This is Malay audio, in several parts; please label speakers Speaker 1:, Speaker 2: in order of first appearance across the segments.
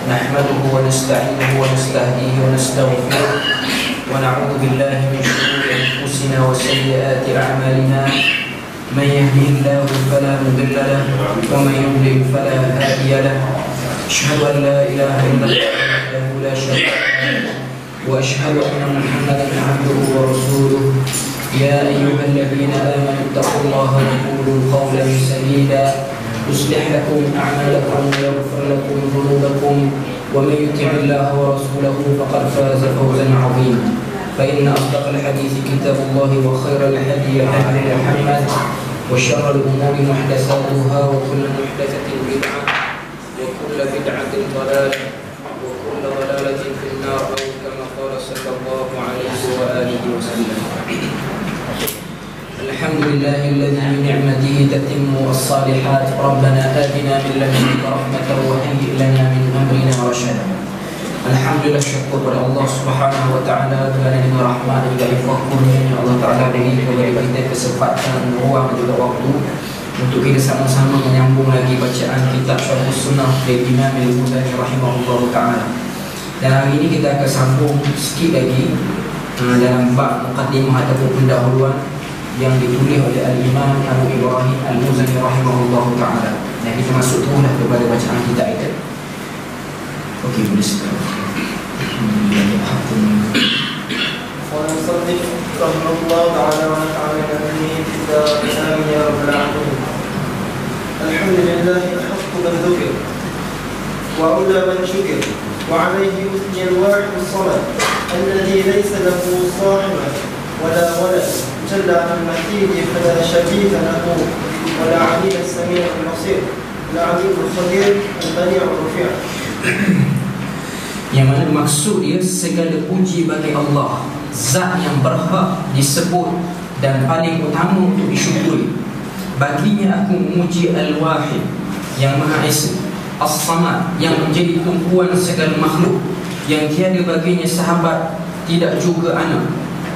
Speaker 1: نحمده ونستعينه ونستهديه ونستغفره ونعوذ بالله من شرور أنفسنا وسيئات أعمالنا من يهده الله فلا مضل له ومن يضلل فلا هادي له أشهد أن لا إله إلا الله وحده لا شريك له وأشهد أن محمدا عبده ورسوله يا أيها الذين آمنوا اتقوا الله وقولوا قولا سديدا يصلح لكم أعمالكم ويغفر لكم ذنوبكم ومن يطع الله ورسوله فقد فاز فوزا عظيما فإن أصدق الحديث كتاب الله وخير الهدي هدي محمد وشر الأمور محدثاتها وكل محدثة بدعة وكل بدعة ضلالة وكل ضلالة في النار أو كما قال صلى الله عليه وآله وسلم. الحمد لله الذي بنعمته تتم الصالحات. ربنا آتنا من لدنك رحمة وهيئ لنا من أمرنا رشدا. Alhamdulillah, syukur kepada Allah Subhanahu wa taala kerana dengan rahmat dan juga fadlnya Allah Taala beri kepada kita kesempatan, ruang dan juga waktu untuk kita sama-sama menyambung lagi bacaan kitab Syarh Sunnah dari Imam Al-Muzani rahimahullah taala. Dan hari ini kita akan sambung sikit lagi dalam bab muqaddimah ataupun pendahuluan yang ditulis oleh Al-Imam Abu Ibrahim Al-Muzani rahimahullah taala. Dan kita masuk teruslah kepada bacaan kita itu. Okey, boleh sekarang.
Speaker 2: ونصدق رحمه الله تعالى ونفعنا به في الدار آمين يا رب العالمين. الحمد لله الحق من ذكر وأولى من شكر وعليه يثني الواحد الصمد الذي ليس له صاحب ولا ولد جل عن المحيد فلا شبيه له ولا عليم السميع البصير العليم الخبير البديع الرفيع.
Speaker 1: Yang mana maksud dia segala puji bagi Allah, zat yang berhak disebut dan paling utama untuk disyukuri. Baginya aku memuji Al-Wahid yang Maha Esa, As-Samad yang menjadi tumpuan segala makhluk, yang tiada baginya sahabat, tidak juga anak,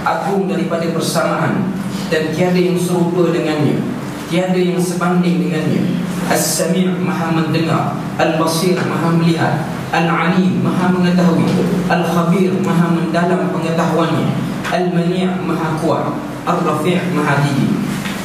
Speaker 1: agung daripada persamaan dan tiada yang serupa dengannya, tiada yang sebanding dengannya. As-Sami' Maha mendengar, Al-Basir Maha melihat, Al-Alim Maha mengetahui, Al-Khabir Maha mendalam pengetahuannya, Al-Mani' Maha kuat, Ar-Rafi' Maha tinggi.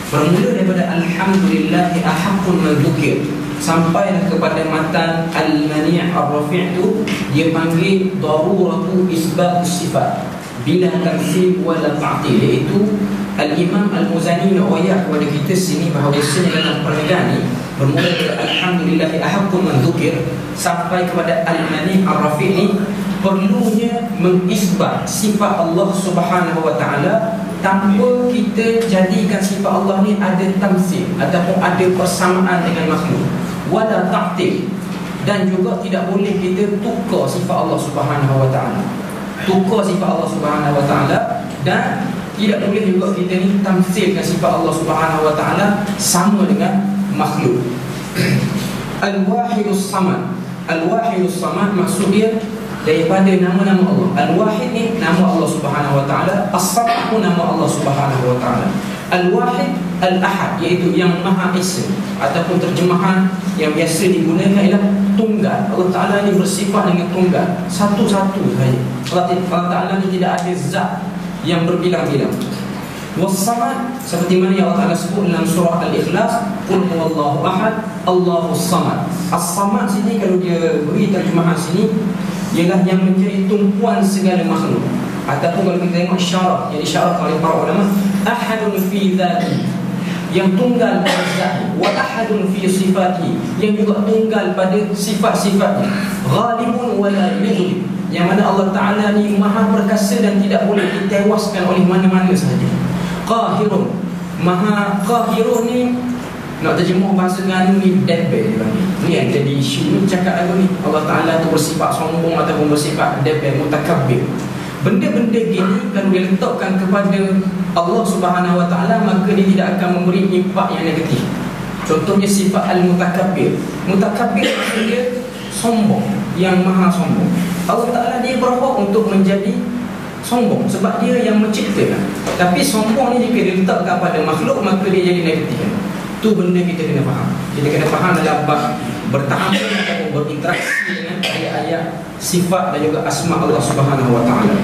Speaker 1: Bermula daripada Alhamdulillahi ahaqqun madzukir sampailah kepada matan Al-Mani' Ar-Rafi' itu dia panggil daruratu isbat sifat bila tamthil wala ta'til, iaitu Al-Imam Al-Muzani ayat kepada kita sini bahawa dalam perniagaan ni bermula dari Alhamdulillahi ahaqqun madzukir sampai kepada Al-Mani' Ar-Rafi' ni perlunya mengisbat sifat Allah Subhanahu wa taala tanpa kita jadikan sifat Allah ni ada tamthil ataupun ada persamaan dengan makhluk, wala ta'til, dan juga tidak boleh kita tukar sifat Allah Subhanahu wa taala. Tukar sifat Allah Subhanahu wa taala dan tidak boleh juga kita ni tamthilkan sifat Allah Subhanahu wa taala sama dengan makhluk. Al-Wahidus Samad. Al-Wahidus Samad maksud dia daripada nama-nama Allah. Al-Wahid ni nama Allah Subhanahu wa taala, As-Samad pun nama Allah Subhanahu wa taala. Al-Wahid Al-Ahad iaitu yang Maha Esa ataupun terjemahan yang biasa digunakan ialah tunggal. Allah Taala ni bersifat dengan tunggal, satu-satu saja. Allah Taala ni tidak ada zat yang berbilang-bilang. Was-Samad seperti mana yang Allah Taala sebut dalam surah Al-Ikhlas, Qul huwallahu ahad, Allahus samad. As-Samad sini kalau dia beri terjemahan sini ialah yang menjadi tumpuan segala makhluk. Ataupun kalau kita tengok syarat yang disyarat oleh para ulama, ahadun fi dzati, yang tunggal pada zatnya, wa ahadun fi sifati, yang juga tunggal pada sifat-sifatnya, ghalibun wa la yughlib, yang mana Allah Ta'ala ni maha perkasa dan tidak boleh ditewaskan oleh mana-mana sahaja. Qahirun, maha qahirun ni nak terjemah bahasa Melayu ni deadpan ni yang jadi isu ni, cakap apa ni, Allah Ta'ala tu bersifat sombong ataupun bersifat deadpan, mutakabbir. Benda-benda gini kalau dia letakkan kepada Allah Subhanahu wa taala, maka dia tidak akan memberi impak yang negatif. Contohnya sifat al-mutakabbir. Mutakabbir maksudnya sombong, yang maha sombong. Allah Taala dia berhak untuk menjadi sombong sebab dia yang menciptakan. Tapi sombong ni jika diletakkan pada makhluk, maka dia jadi negatif. Tu benda kita kena faham. Kita kena faham dalam bab bertahammul ataupun berinteraksi dengan ayat-ayat sifat dan juga asma Allah Subhanahu wa taala.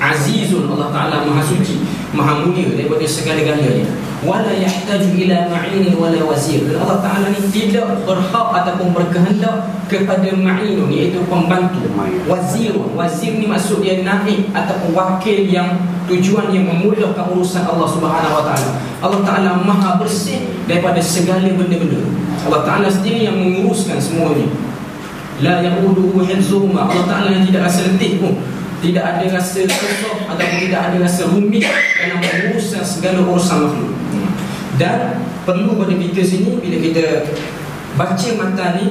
Speaker 1: Azizun, Allah Taala Maha Suci, Maha Mulia daripada segala-galanya. Wala yahtaju ila ma'in wala wazir. Dan Allah Taala ni tidak berhak ataupun berkehendak kepada ma'inun, iaitu pembantu. Wazirun, wazir ni maksud dia naib ataupun wakil yang tujuannya memudahkan urusan Allah Subhanahu wa taala. Allah Taala Maha bersih daripada segala benda-benda. Allah Taala sendiri yang menguruskan semuanya. La ya'uduhu hifzuhuma. Allah Taala yang tidak rasa letih pun, tidak ada rasa susah ataupun tidak ada rasa rumit dalam menguruskan segala urusan makhluk. Dan perlu pada kita sini, bila kita baca matan ni,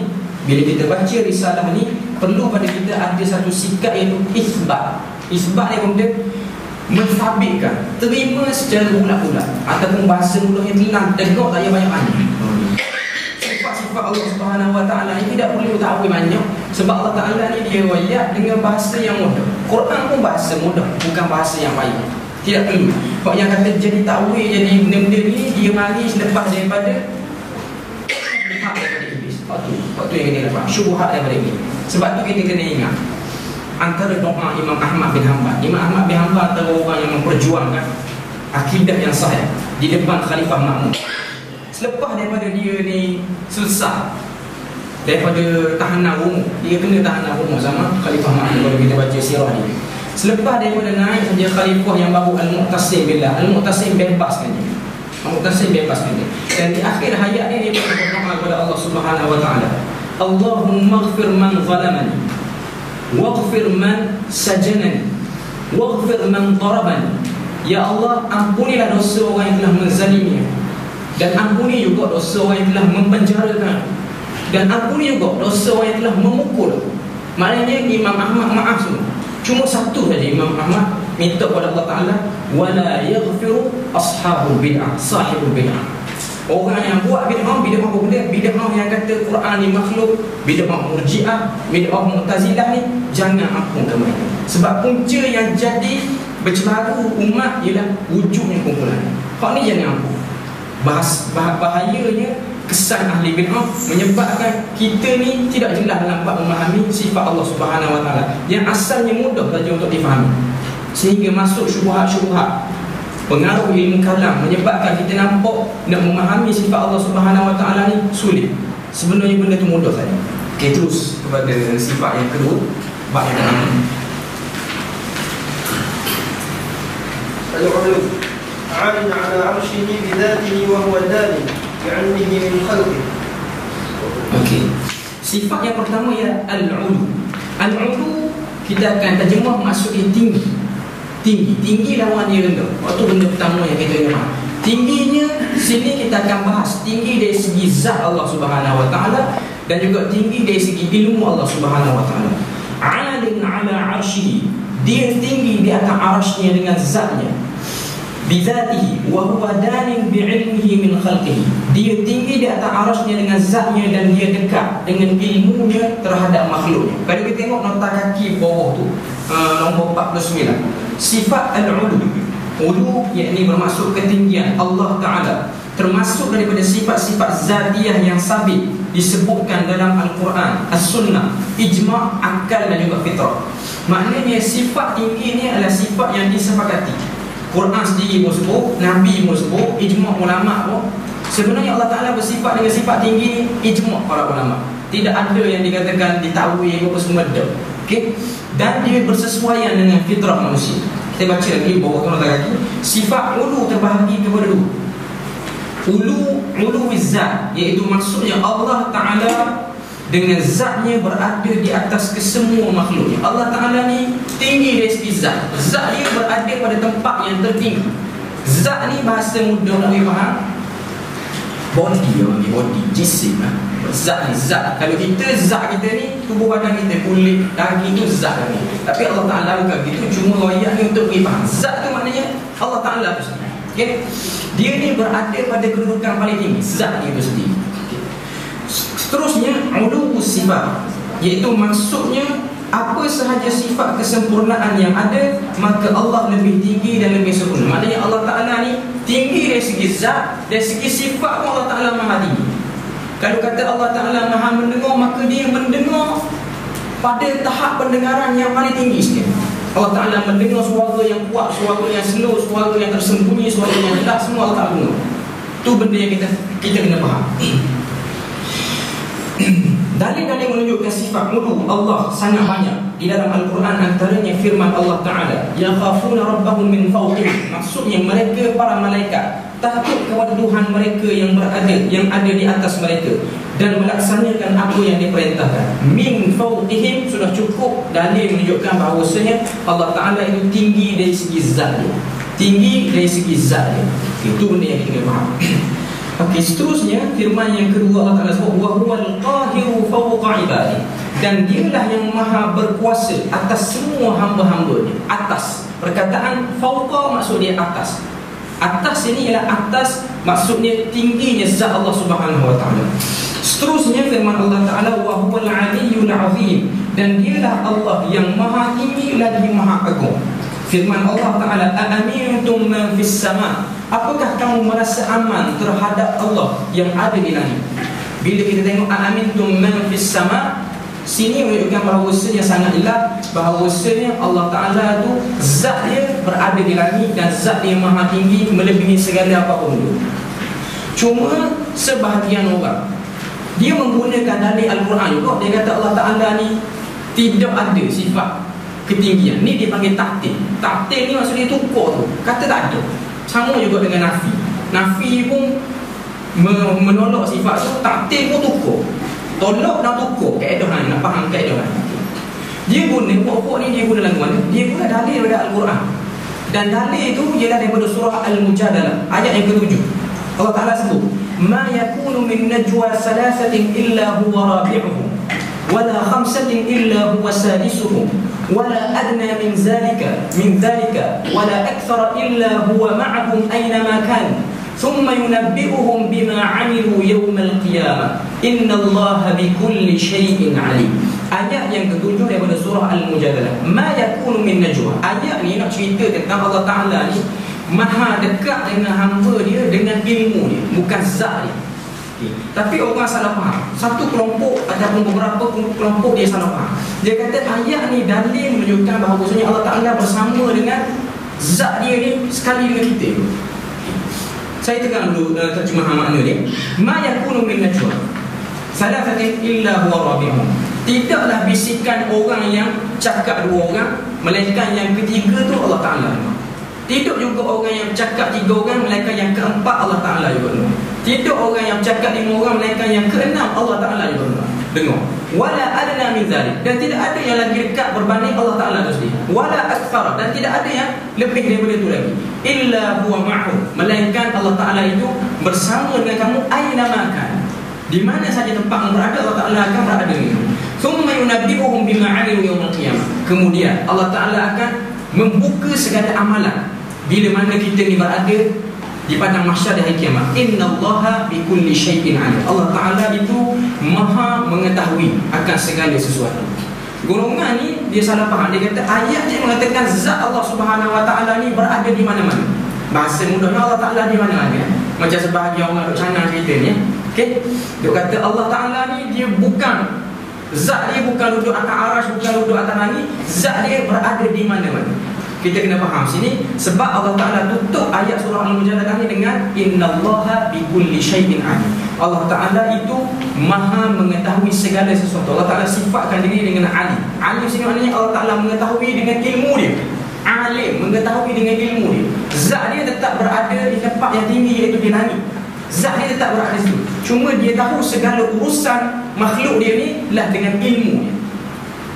Speaker 1: bila kita baca risalah ni, perlu pada kita ada satu sikap iaitu isbat. Isbat ni kemudian mensabitkan, terima secara ulat-ulat, ataupun bahasa mulutnya tenang, tegak, tak payah banyak-banyak. Sifat Allah Subhanahu wa taala ini tidak perlu takwil banyak, sebab Allah Taala ni dia riwayat dengan bahasa yang mudah. Quran pun bahasa mudah, bukan bahasa yang payah. Tidak perlu. Kalau yang kata jadi takwil, jadi benda-benda ni, dia mari selepas daripada syubhat daripada iblis. Waktu yang kita dapat syubhat daripada iblis. Sebab tu kita kena ingat antara doa Imam Ahmad bin Hanbal. Imam Ahmad bin Hanbal antara orang yang memperjuangkan akidah yang sahih di depan Khalifah Ma'mun. Selepas daripada dia ni selesai daripada tahanan umum, dia kena tahanan umum sama Khalifah Ma'mun kalau kita baca sirah dia. Selepas daripada naik saja Khalifah yang baru Al-Mu'tasim billah, Al-Mu'tasim bebaskan dia. Al-Mu'tasim bebaskan dia. Dan di akhir hayat dia berdoa kepada Allah Subhanahu wa taala, Allahumma ighfir man zalamani, waghfir man sajanani, waghfir man darabani. Ya Allah, ampunilah dosa orang yang telah menzalimi, dan ampuni juga dosa orang yang telah mempenjarakan, dan ampuni juga dosa orang yang telah memukul. Maknanya Imam Ahmad maaf semua. Cuma satu saja Imam Ahmad minta kepada Allah Ta'ala, wala yaghfiru ashabul bid'ah, sahibul bid'ah. Orang yang buat bid'ah, bid'ah yang kata Quran ni makhluk, bid'ah murji'ah, bid'ah mu'tazilah ni, jangan ampunkan mereka. Sebab punca yang jadi bercelaru umat ialah wujudnya kumpulan. Hak ni jangan ampun. Bahayanya kesan ahli bid'ah menyebabkan kita ni tidak jelas dalam bab memahami sifat Allah Subhanahu wa taala yang asalnya mudah saja untuk difahami, sehingga masuk syubhat-syubhat, pengaruh ilmu kalam menyebabkan kita nampak nak memahami sifat Allah Subhanahu wa taala ni sulit. Sebenarnya benda tu mudah saja. Okey, terus kepada sifat yang kedua, bab yang pertama.
Speaker 2: Al-'ulu 'alin 'ala 'arshihi bi dhatihi wa huwa dani bi'ilmihi min khalqihi.
Speaker 1: Okey. Sifat yang pertama ialah al-'ulu. Al-'ulu kita akan terjemah maksudnya tinggi. Tinggi lawan dia rendah. Itu benda pertama yang kita kena faham. Tingginya sini kita akan bahas tinggi dari segi zat Allah Subhanahu wa taala dan juga tinggi dari segi ilmu Allah Subhanahu wa taala. 'alin 'ala 'arshihi. Dia tinggi di atas arasy-Nya dengan zatnya. Bizatihi wa huwa danin bi'ilmihi min khalqihi. Dia tinggi di atas arasy-Nya dengan zatnya dan dia dekat dengan ilmunya terhadap makhluknya. Kalau kita tengok nota kaki bawah tu, nombor 49, sifat al-'ulu. Ulu yakni bermaksud ketinggian Allah Ta'ala, termasuk daripada sifat-sifat zatiyah yang sabit disebutkan dalam Al-Quran, As-Sunnah, ijma', akal dan juga fitrah. Maknanya sifat tinggi ni adalah sifat yang disepakati. Quran sendiri pun sebut, Nabi pun sebut, ijma' ulama' pun. Sebenarnya Allah Ta'ala bersifat dengan sifat tinggi ni, ijma' para ulama'. Tidak ada yang dikatakan ditakwil apa semua ada. Okay? Dan dia bersesuaian dengan fitrah manusia. Kita baca lagi bawah tu nota kaki. Sifat ulu terbahagi kepada dua. Ulu izzat, iaitu maksudnya Allah Ta'ala dengan zatnya berada di atas kesemua makhluknya. Allah Ta'ala ni tinggi dari segi zat. Zat dia berada pada tempat yang tertinggi. Zat ni bahasa mudah nak faham, body, jisim lah. Zat ni, zat. Kalau kita, zat kita ni tubuh badan kita, kulit, daging tu zat ni. Tapi Allah Ta'ala bukan gitu, cuma ayat ni untuk faham. Zat tu maknanya Allah Ta'ala tu sendiri. Okay? Dia ni berada pada kedudukan paling tinggi, zat dia tu sendiri. Seterusnya, ulu sifat, iaitu maksudnya apa sahaja sifat kesempurnaan yang ada, maka Allah lebih tinggi dan lebih sempurna. Maknanya Allah Ta'ala ni tinggi dari segi zat, dari segi sifat pun Allah Ta'ala maha tinggi. Kalau kata Allah Ta'ala maha mendengar, maka dia mendengar pada tahap pendengaran yang paling tinggi sikit. Allah Ta'ala mendengar suara yang kuat, suara yang slow, suara yang tersembunyi, suara yang jelas, semua Allah Ta'ala dengar. Itu benda yang kita kena faham. Dalil-dalil menunjukkan sifat ulu Allah sangat banyak di dalam Al-Quran, antaranya firman Allah Ta'ala, yakhafuna rabbahum min fawqihim. Maksudnya mereka para malaikat takut kepada Tuhan mereka yang ada di atas mereka dan melaksanakan apa yang diperintahkan. Min fawqihim sudah cukup dalil menunjukkan bahawasanya Allah Ta'ala itu tinggi dari segi zatnya, tinggi dari segi zatnya. Itu benda yang kita faham. Okey, seterusnya firman yang kedua Allah Ta'ala sebut, wa huwal qahiru fawqa ibadi, dan dialah yang maha berkuasa atas semua hamba-hambanya. Atas, perkataan fawqa maksud dia atas. Atas ini ialah atas, maksudnya tingginya zat Allah Subhanahu wa Ta'ala. Seterusnya firman Allah Ta'ala, wa huwal aliyyul azim, dan dialah Allah yang maha tinggi lagi maha agung. Firman Allah Ta'ala, aamintum man fis sama, apakah kamu merasa aman terhadap Allah yang ada di langit? Bila kita tengok aamintum man fis sama, sini menunjukkan bahawasanya sangat jelas bahawasanya Allah Ta'ala tu zat dia berada di langit dan zat dia maha tinggi melebihi segala apapun itu. Cuma sebahagian orang dia menggunakan dalil Al-Quran juga. Dia kata Allah Ta'ala ni tidak ada sifat ketinggian. Ni dia panggil taktil. Taktil ni maksudnya tukar tu, kata tak ada. Sama juga dengan nafi. Nafi pun menolak sifat tu, taktil pun tukar. Tolak dan tukar kaedah ni, nak faham kaedah ni. Dia guna pokok ni, dia guna lagu mana? Dia guna dalil daripada Al-Quran. Dan dalil itu ialah daripada surah Al-Mujadalah ayat yang ke-7. Allah Ta'ala sebut, ma yakunu min najwa salasatin illa huwa rabi'uhum wala khamsatin illa huwa sadisuhum wala adna min dhalika wala akthara illa huwa ma'ahum aynama kan thumma yunabbi'uhum bima 'amilu yawmal qiyamah innallaha bikulli syai'in 'alim. Ayat yang ke-7 daripada surah Al-Mujadalah. Ma yakunu min najwa. Ayat ni nak cerita tentang Allah Ta'ala ni maha dekat dengan hamba dia dengan ilmu dia, bukan zat dia. Tapi orang salah faham. Satu kelompok ataupun beberapa kelompok dia salah faham. Dia kata ayat ni dalil menunjukkan bahawasanya Allah Ta'ala bersama dengan zat dia ni sekali dengan kita. Saya tekan dulu terjemahan makna dia. Ma yakunu min najwa salasatin illa huwa rabi'uhum. Tidaklah bisikan orang yang cakap dua orang, melainkan yang ketiga tu Allah Ta'ala. Tidak juga orang yang cakap 3 orang, melainkan yang keempat Allah Ta'ala juga tidak orang yang cakap 5 orang, melainkan yang keenam Allah Ta'ala juga dengar. Wala adna min dzalik, dan tidak ada yang lagi dekat berbanding Allah Ta'ala itu sendiri. Wala akthar, dan tidak ada yang lebih daripada itu lagi. Illa huwa ma'hum, melainkan Allah Ta'ala itu bersama dengan kamu aina makan. Di mana saja tempat berada, Allah Ta'ala akan berada dengan kamu. Thumma yunabbi'uhum bima 'amilu yawmal qiyamah. Kemudian Allah Ta'ala akan membuka segala amalan bila mana kita ni berada di padang mahsyar di hari kiamat. Innallaha bikulli syai'in 'alim. Allah Ta'ala itu maha mengetahui akan segala sesuatu. Golongan ni dia salah faham. Dia kata ayat ni mengatakan zat Allah Subhanahu wa Ta'ala ni berada di mana-mana. Bahasa mudahnya Allah Ta'ala di mana-mana. Macam sebahagian orang duk canang cerita ni. Okey. Dia kata Allah Ta'ala ni dia bukan zat dia bukan duduk atas arasy, bukan duduk atas langit. Zat dia berada di mana-mana. Kita kena faham sini sebab Allah Ta'ala tutup ayat surah Al-Mujadalah ni dengan innallaha bikulli syai'in 'alim. Allah Ta'ala itu maha mengetahui segala sesuatu. Allah Ta'ala sifatkan diri dengan alim. Alim sini maknanya Allah Ta'ala mengetahui dengan ilmu dia. Alim mengetahui dengan ilmu dia. Zat dia tetap berada di tempat yang tinggi, iaitu di langit. Zat dia tetap berada di situ. Cuma dia tahu segala urusan makhluk dia ni lah dengan ilmu dia.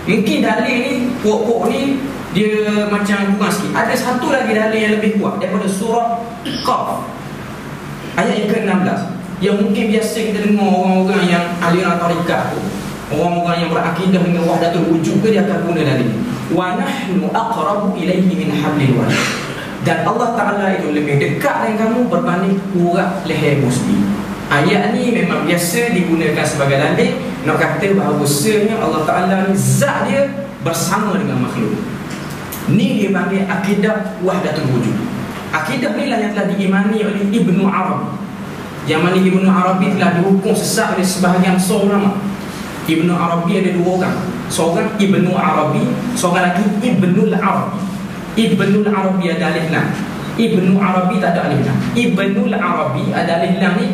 Speaker 1: Mungkin dalil ni, pokok ni dia macam kurang sikit. Ada satu lagi dalil yang lebih kuat daripada surah Qaf ayat yang ke-16, yang mungkin biasa kita dengar orang-orang yang aliran tarikat tu, orang-orang yang berakidah dengan wahdatul wujud ke, dia akan guna dalil ni. Wa nahnu aqrabu ilaihi min hablil warid. Dan Allah Ta'ala itu lebih dekat dengan kamu berbanding urat lehermu sendiri. Ayat ni memang biasa digunakan sebagai dalil nak kata bahawasanya Allah Ta'ala ni zat dia bersama dengan makhluk. Ni dia panggil akidah wahdatul wujud. Akidah ni lah yang telah diimani oleh Ibnu Arabi, yang mana Ibnu Arabi telah dihukum sesat oleh sebahagian besar ulama. Ibnu Arabi ada dua orang, seorang Ibnu Arabi, seorang lagi Ibnul Arabi. Ibnul Arabi ada alif lam, Ibnu Arabi tak ada alif lam. Ibnul Arabi ada alif lam ni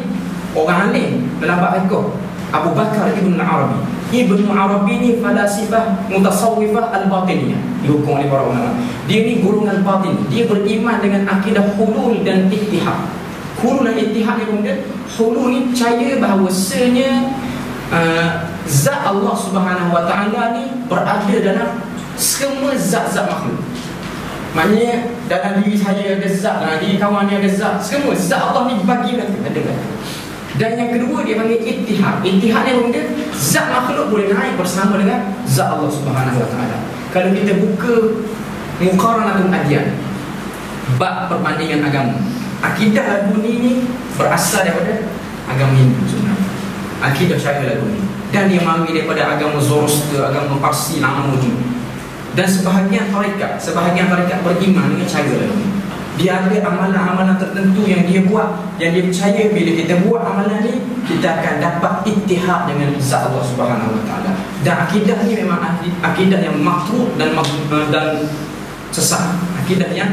Speaker 1: orang alim dalam bab fiqh, Abu Bakar Ibnul Arabi. Ibnu Arabi ni falasifah mutasawwifah al-batiniyah, dihukum oleh para ulama. Dia ni golongan batin, dia beriman dengan akidah hulul dan ittihad. Hulul dan ittihad ni kemudian, hulul ni percaya bahawasanya zat Allah Subhanahu Wa Taala ni berada dalam semua zat-zat makhluk. Maknanya dalam diri saya ada zat, dalam diri kawan ni ada zat, semua zat Allah ni bagi ada. Dan yang kedua dia panggil ittihad. Ittihad ni kemudian zat makhluk boleh naik bersama dengan zat Allah Subhanahu Wa Taala. Kalau kita buka muqaranatul adyan, bab perbandingan agama, akidah Laduni ni berasal daripada agama Hindu sebenarnya. Akidah Syaria Laduni, dan dia mari daripada agama Zoroaster, agama Parsi lama dulu. Dan sebahagian tarekat beriman dengan cara Laduni. Dia ada amalan-amalan tertentu yang dia buat, yang dia percaya bila kita buat amalan ni, kita akan dapat ittihad dengan zat Allah Subhanahu Wa Taala. Dan akidah ni memang akidah yang makruh dan sesat, akidah yang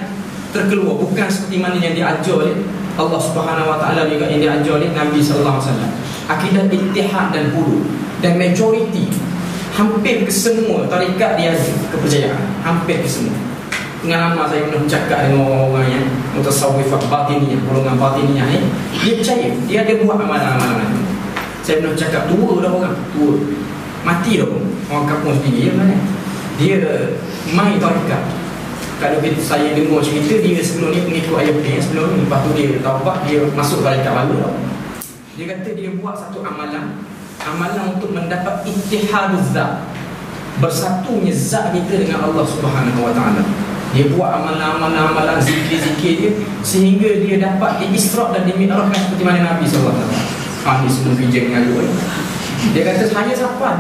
Speaker 1: terkeluar, bukan seperti mana yang diajar oleh Allah Subhanahu Wa Taala, juga yang diajar oleh Nabi sallallahu alaihi wasallam. Akidah ittihad dan hulul, dan majoriti hampir kesemua tarekat dia ada kepercayaan, hampir kesemua. Pengalaman saya pernah bercakap dengan orang-orang yang mutasawwifah batiniyah, golongan batiniyah ni, dia percaya, dia ada buat amalan-amalan. Saya pernah bercakap, tua dah orang, tua mati dah orang kampung sendiri, dia main tarekat. Kalau saya dengar cerita, dia sebelum ni pengikut ayat dia sebelum ni, lepas tu dia taubat, dia masuk tarekat baru dah. Dia kata dia buat satu amalan untuk mendapat ittihaduz zat, bersatunya zat kita dengan Allah Subhanahu Wa Taala. Dia buat amalan zikir-zikir dia sehingga dia dapat di-Isra' dan di-Mi'rajkan seperti mana Nabi SAW. Ini semua kerja dengan dia. Dia kata saya siapa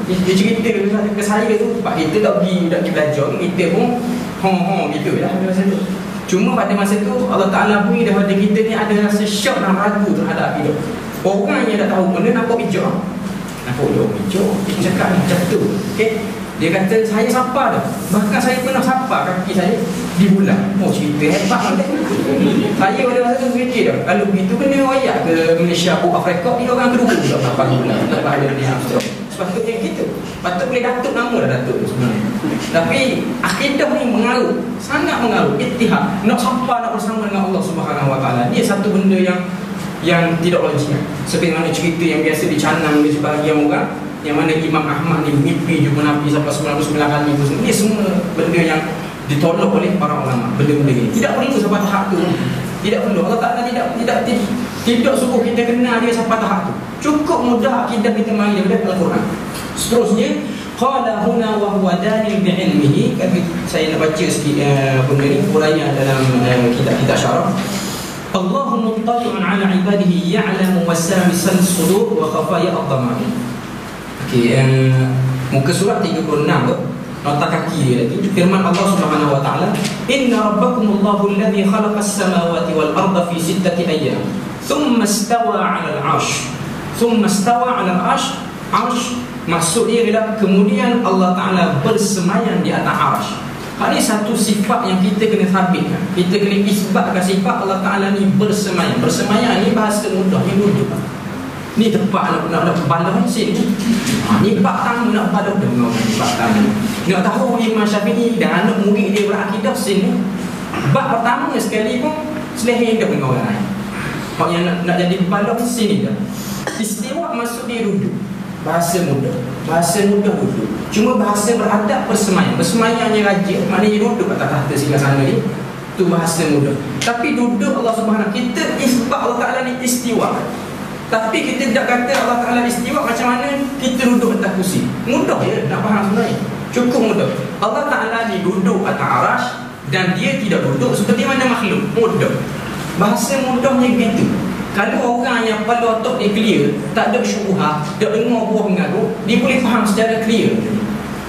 Speaker 1: dia cerita ke saya tu, pak kita tak pergi belajar, kita pun hong gitu lah masa tu. Cuma pada masa tu Allah Taala beri daripada kita ni ada rasa syak dan ragu terhadap hidup. Orang yang tak tahu benda nampak bijak, dia cakap ni macam tu. Okey, dia kata saya sapa dah, bahkan saya pernah sapa kaki saya di bulan. Cerita hebat kan. Saya pada masa tu fikir dah, kalau begitu kena royak ke Malaysia, Afrika, dia orang kedua pula sapa bulan tak ada ni Australia. Sepatutnya gitu, patut boleh datuk nama dah datuk sebenarnya. Tapi akidah ni mengaruh, sangat mengaruh. Ittihad, nak sapa nak bersama dengan Allah Subhanahu Wa Taala, dia satu benda yang tidak logik. Seperti mana cerita yang biasa dicanang oleh sebahagian orang, yang mana Imam Ahmad ni mimpi jumpa Nabi sampai 99 kali. Ini semua benda yang ditolak oleh para ulama. Benda-benda ini tidak perlu sampai tahap tu. Tidak perlu. Allah Ta'ala tidak suruh kita kenal dia sampai tahap tu. Cukup mudah akidah kita mari daripada Al-Quran. Seterusnya, qala huna wa huwa dalil bi'ilmihi. Saya nak baca sikit benda ni, uraian dalam kitab-kitab syarah. Allahu muttali'un 'ala 'ibadihi ya'lamu wasawisal sudur wa khafaya ad-dhama'ir. Okey, muka surat 36 tu, nota kaki dia lagi. Firman Allah Subhanahu Wa Taala, "Inna rabbakumullahu alladhi khalaqas samawati wal arda fi sittati ayyam, thumma istawa 'ala al-'arsy." Thumma istawa 'ala al-'arsy. 'Arsy maksud dia adalah kemudian Allah Taala bersemayam di atas 'arsy. Ini satu sifat yang kita kena sabitkan. Kita kena isbatkan sifat Allah Ta'ala ni bersemayam. Bersemayam ni bahasa mudah, ni duduk. Ni tepat nak balah sini. Ni bab tamu nak balah dengar bab tamu. Nak tahu Imam Syafi'i dan anak murid dia berakidah sini. Bab pertama sekali pun seleher dia dengan orang lain. Hak yang nak jadi balah sini dah. Istiwa maksud dia duduk. Bahasa mudah duduk. Cuma bahasa beradab bersemayam. Bersemayamnya raja, maknanya duduk atas tahta singgah sana ni, tu bahasa mudah. Tapi duduk Allah Subhanahu, kita isbat Allah Ta'ala ni istiwa. Tapi kita tidak kata Allah Ta'ala istiwa macam mana kita duduk atas kursi. Mudah je nak faham sebenarnya. Cukup mudah. Allah Ta'ala ni duduk atas arasy dan dia tidak duduk seperti mana makhluk. Mudah. Bahasa mudahnya begitu. Kalau orang yang pada otak dia clear, tak ada syubhah, tak dengar buah mengaruh, dia boleh faham secara clear.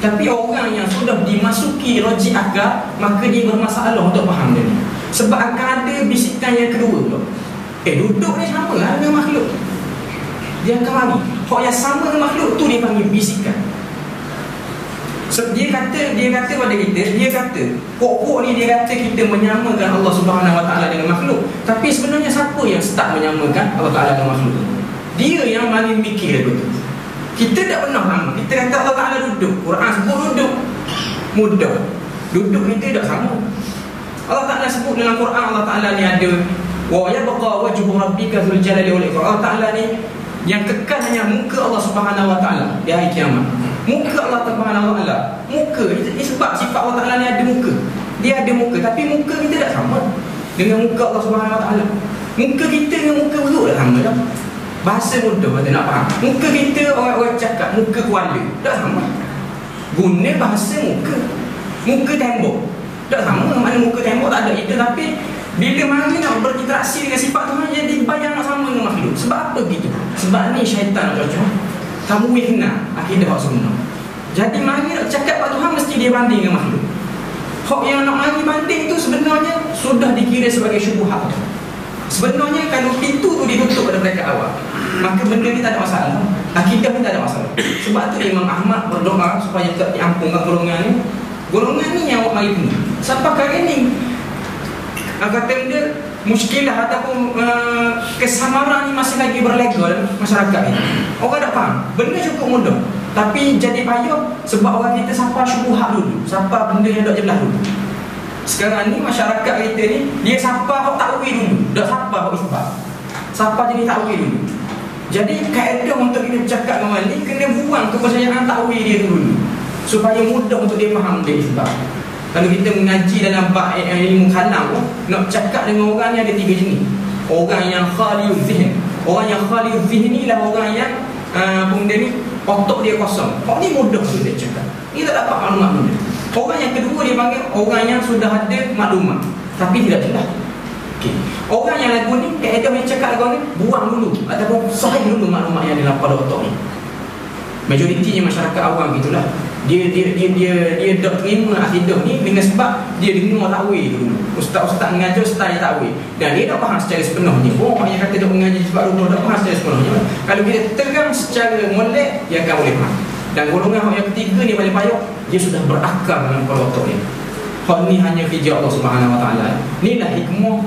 Speaker 1: Tapi orang yang sudah dimasuki logik akal, maka dia bermasalah untuk faham dia ni. Sebab akan ada bisikan yang kedua tu. Duduk ni sama lah dengan makhluk. Dia akan mari. Hak yang sama dengan makhluk tu dia panggil bisikan. So, dia kata pada kita, dia kata pokok ni dia kata kita menyamakan Allah Subhanahu Wa Taala dengan makhluk. Tapi sebenarnya siapa yang start menyamakan Allah Taala dengan makhluk? Dia yang mari mikir tu. Kita tak pernah sama. Kita kata Allah Ta'ala duduk. Quran sebut duduk. Mudah. Duduk kita tak sama. Allah Ta'ala sebut dalam Quran, Allah Ta'ala ni ada wa yabqa wajhu rabbika dzul jalali wal ikram. Allah Ta'ala ni yang kekal hanya muka Allah Subhanahu Wa Ta'ala di hari kiamat. Muka Allah Subhanahu Wa Ta'ala. Muka. Ini sebab sifat Allah Ta'ala ni ada muka. Dia ada muka. Tapi muka kita tak sama dengan muka Allah Subhanahu Wa Ta'ala. Muka kita dengan muka buruk tak sama tak? Bahasa mudah kita nak faham. Muka kita orang-orang cakap muka kuala, tak sama. Guna bahasa muka. Muka tembok tak sama. Mana muka tembok tak ada itu. Tapi bila mari nak berinteraksi dengan sifat Tuhan, jadi bayang nak sama dengan makhluk. Sebab apa gitu? Sebab ni syaitan cocok. Kamu kena akidah hak sunnah. Jadi mari nak cakap pada Tuhan, mesti dia banding dengan makhluk. Hak yang nak mari banding tu sebenarnya sudah dikira sebagai syubhat. Sebenarnya kalau pintu tu ditutup pada mereka awal, maka benda ni tak ada masalah. Akidah ni tak ada masalah. Sebab tu Imam Ahmad berdoa supaya tak diampunkan golongan ni. Golongan ni yang awak mari penuh. Siapa kali ni kata dia muskilah ataupun kesamaran ni masih lagi berlega dalam masyarakat ni. Orang tak faham. Benda cukup mudah, tapi jadi payah sebab orang kita siapa syubhat dulu, siapa benda yang tak jelas dulu. Sekarang ni masyarakat kita ni, dia siapa hak takwil dulu, tak siapa hak isbat. Siapa jadi takwil dulu. Jadi kaedah untuk kita bercakap dengan ni, kena buang kepercayaan takwil dia dulu, supaya mudah untuk dia faham dia isbat. Kalau kita mengaji dalam bab ilmu kalam, nak cakap dengan orang ni ada tiga jenis. Orang yang khaliyul zihn. Orang yang khaliyul zihn ni lah orang yang benda ni otak dia kosong. Hak ni mudah untuk dia cakap. Dia tak dapat maklumat benda. Orang yang kedua dia panggil orang yang sudah ada maklumat tapi tidak jelas. Okay. Orang yang lagu ni, kaedah yang cakap lagu ni, buang dulu ataupun sahih dulu maklumat yang dalam pada otak ni. Majoritinya masyarakat awam gitulah. Dia tak terima akidah ni dengan sebab dia dengar takwil dulu. Ustaz-ustaz mengajar style takwil dan dia tak faham secara sepenuhnya. Orang yang kata dok mengaji sebab rumah tak faham secara sepenuhnya. Kalau kita terang secara molek, dia akan boleh faham. Dan golongan yang ketiga ni paling payah, dia sudah berakar dalam kepala otak dia. Hal ni hanya kerja Allah Subhanahu Wa Taala. Inilah hikmah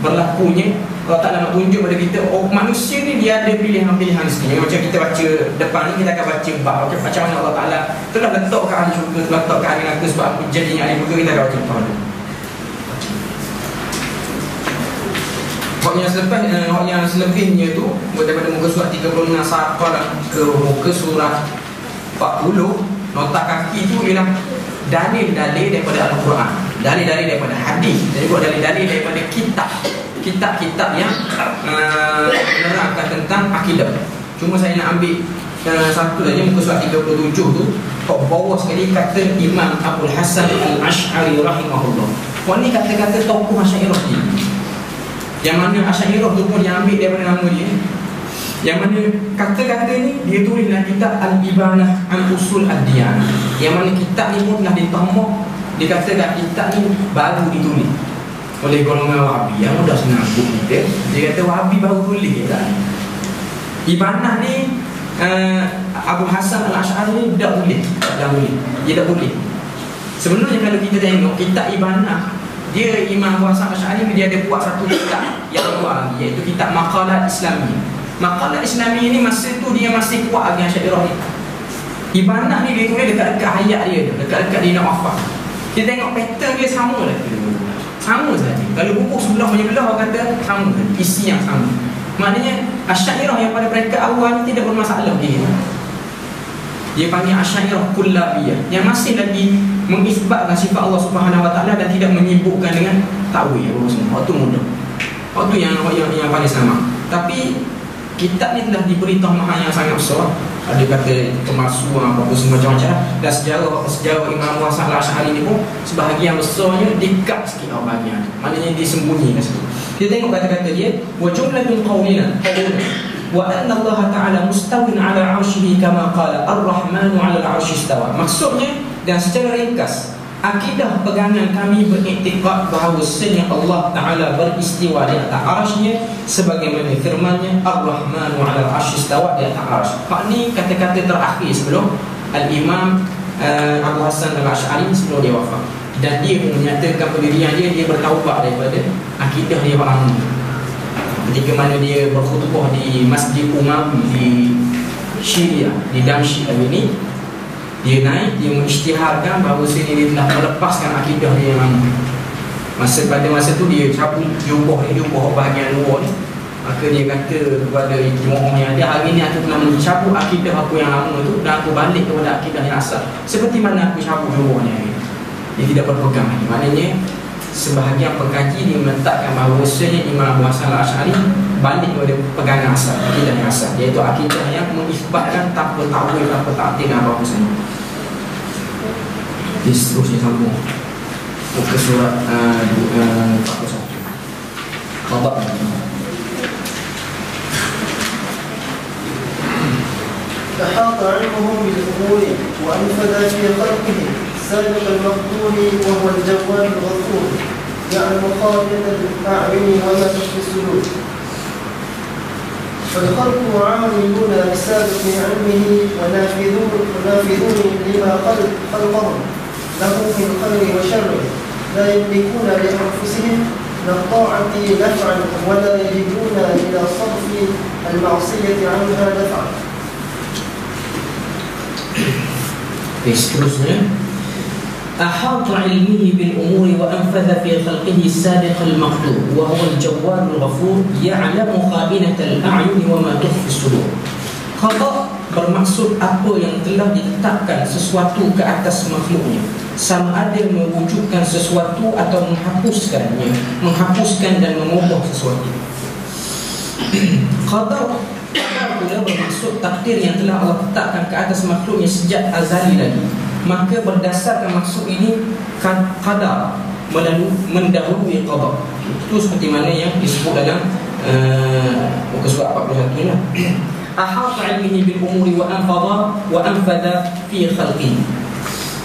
Speaker 1: berlakunya Allah Ta'ala nak tunjuk pada kita, manusia ni dia ada pilihan-pilihan rezeki. Macam kita baca depan ni, kita akan baca bab macam mana Allah Ta'ala telah letak ke ahli syurga, telah letak ke ahli neraka sebab jadinya ahli syurga. Kita akan baca depan ni. Hak yang selebihnya tu daripada muka surat 36 sampai ke muka surat 40, nota kaki tu ialah dalil-dalil daripada Al-Quran, dalil-dalil daripada hadis, dan juga dalil-dalil daripada kitab-kitab yang menerangkan tentang akidah. Cuma saya nak ambil satu saja, muka surat 37 tu, kat bawah sekali kata Imam Abul Hasan Al-Ash'ari rahimahullah. Kau ni kata-kata tokoh Asy'ariyah ni, yang mana Asy'ariyah tu pun dia ambil daripada nama dia. Yang mana kata-kata ni dia tulis dalam kitab Al-Ibanah Al-Usul Ad-Diyanah. Yang mana kitab ni pun telah ditamah. Dia kata kat kitab ni baru ditulis oleh golongan Wahabi yang mudah senang kita. Dia kata Wahabi baru tulis kan. Ibanah ni Abu Hasan Al-Ash'ari ni tak tulis. Dia tak tulis. Sebenarnya kalau kita tengok kitab Ibanah, dia Imam Abu Hasan Al-Ash'ari dia ada buat satu kitab yang luar lagi, iaitu kitab Maqalat Islami. Maqalat Islami ni masa tu dia masih kuat lagi Asy'ariyah ni. Ibanah ni dia tulis dekat-dekat hayat dia, dekat-dekat dia nak wafat. Kita tengok pattern dia sama lah. Sama saja. Kalau buku sebelah menyebelah orang kata sama, isi yang sama. Maknanya Asy'ariyah yang pada peringkat awal ni tidak bermasalah dia. Dia panggil Asy'ariyah Kullabiyah, yang masih lagi mengisbatkan sifat Allah Subhanahu Wa Taala dan tidak menyibukkan dengan takwil apa semua. Waktu mudah. Waktu yang paling sama. Tapi kitab ni telah diberitahu mahal yang sangat besar. Ada kata kemasuan apa semua macam-macam. Dan sejarah Imam Hasan Al-Ash'ari ni pun sebahagian besarnya dikat sikit bahagian. Maknanya disembunyikan sikit. Kita tengok kata-kata dia, wa jumlatul qawlina. wa anna Allah Ta'ala mustawin ala arsyihi kama qala ar-rahmanu ala al-arsy istawa. Maksudnya dan secara ringkas, akidah pegangan kami beriktikad bahawasanya Allah Ta'ala beristiwa di atas arasy-Nya sebagaimana firman-Nya ar-rahmanu ala al-arsy istawa di atas arasy. Hak ni kata-kata terakhir sebelum Al-Imam Abu Hasan Al-Asy'ari sebelum dia wafat. Dan dia menyatakan pendirian dia bertaubat daripada akidah dia orang ni. Ketika mana dia berkhutbah di Masjid Umawi di Syria, di Damsyik hari ini, dia naik, dia mengisytiharkan bahawa dia telah melepaskan akidah dia yang lama. Pada masa tu dia cabut jubah bahagian luar ni. Maka dia kata kepada jemaah yang ada, hari ni aku telah mencabut akidah aku yang lama tu dan aku balik kepada akidah yang asal, seperti mana aku cabut jubah ni hari ni. Dia tidak berpegang lagi. Maknanya sebahagian pengkaji dia meletakkan bahawasanya Imam Abu Hasan Al-Asy'ari balik kepada pegangan asal, akidah yang asal, iaitu akidah yang mengisbatkan tanpa ta'wil, tanpa ta'til apa-apa saja. Seterusnya sambung ke surat 41. Qada.
Speaker 2: أحاط علمه بالأمور وأنفذ في خلقه سابق المقدور وهو الجواد الغفور يعلم خائنة الأعين وما تخفي الصدور. فالخلق عاملون بسابق علمه ونافذون لما خلقهم له في الخير وشر لا يملكون لأنفسهم من الطاعة نفعا ولا يجدون إلى صرف المعصية عنها دفعا.
Speaker 1: Seterusnya, ahata ilmihi bil umuri wa anfadha fi khalqihi sadiq al maqdur wa huwa al jawwad al ghafur ya'lamu khabinat al a'yun wa ma tukhfi sudur. Qada bermaksud apa yang telah ditetapkan sesuatu ke atas makhluknya, sama ada mewujudkan sesuatu atau menghapuskannya, menghapuskan dan mengubah sesuatu. Qada pula bermaksud takdir yang telah Allah tetapkan ke atas makhluknya sejak azali lagi. Maka berdasarkan maksud ini, qadar mendahului qada. Itu seperti mana yang disebut dalam muka surat 41 lah. Ahata ilmihi bil umuri wa anfadha fi khalqihi.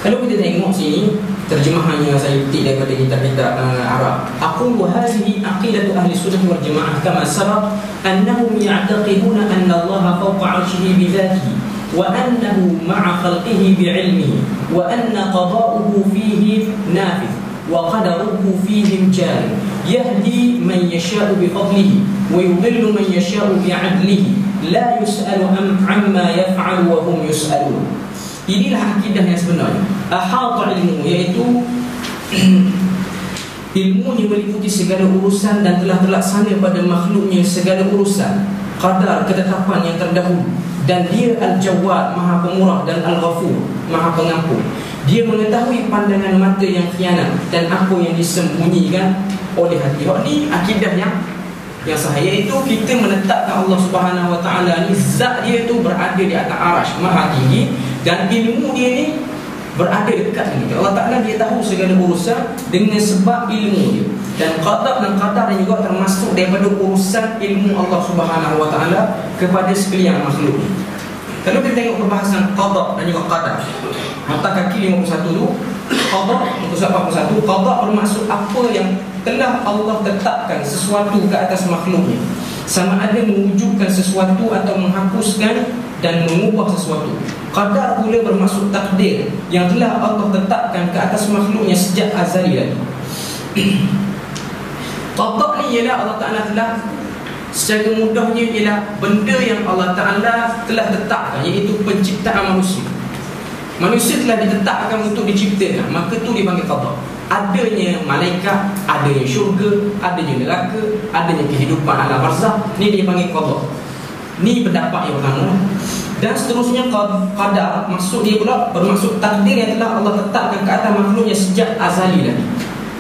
Speaker 1: Kalau kita tengok sini terjemahannya saya petik daripada kitab-kitab Arab. Aqulu hadhihi aqidatu ahli sunnah wal jamaah kama sabaq annahum ya'taqiduna anna Allah fawqa 'arsyihi bi dhatihi wa annahu ma'a khalqihi bi 'ilmihi wa anna qada'uhu fihi nafidh wa qadaruhu fihim jari yahdi man yasha'u bi fadlihi wa yudhillu man yasha'u bi 'adlihi la yus'alu amma yaf'alu wa hum yus'alun. Inilah akidah yang sebenarnya. Ahata ilmu, iaitu ilmu yang meliputi segala urusan dan telah terlaksana pada makhluknya segala urusan, qadar ketetapan yang terdahulu. Dan dia Al-Jawad, Maha Pemurah, dan Al-Ghafur, Maha Pengampun. Dia mengetahui pandangan mata yang khianat dan apa yang disembunyikan oleh hati. Ini akidah yang sahih, iaitu kita menetapkan Allah Subhanahu Wa Taala ni zat dia itu berada di atas arasy maha tinggi, dan ilmu dia ni berada dekat dengan kita. Allah Ta'ala dia tahu segala urusan dengan sebab ilmu dia. Dan qada dan qadar juga termasuk daripada urusan ilmu Allah Subhanahu Wa Taala kepada sekalian makhluk. Kalau kita tengok perbahasan qada dan juga qadar, mata kaki 51 tu, qada muka surat 41, qada bermaksud apa yang telah Allah tetapkan sesuatu ke atas makhluknya, sama ada mewujudkan sesuatu atau menghapuskan dan mengubah sesuatu. Qadar pula bermaksud takdir yang telah Allah tetapkan ke atas makhluknya sejak azali lagi. Qada ni ialah Allah Ta'ala telah, secara mudahnya ialah benda yang Allah Ta'ala telah tetapkan, iaitu penciptaan manusia. Manusia telah ditetapkan untuk diciptakan, maka tu dipanggil qada. Adanya malaikat, adanya syurga, adanya neraka, adanya kehidupan alam barzakh, ni dipanggil qada. Ni pendapat yang pertama. Dan seterusnya qadar, maksud dia pula bermaksud takdir yang telah Allah tetapkan ke atas makhluknya sejak azali lagi.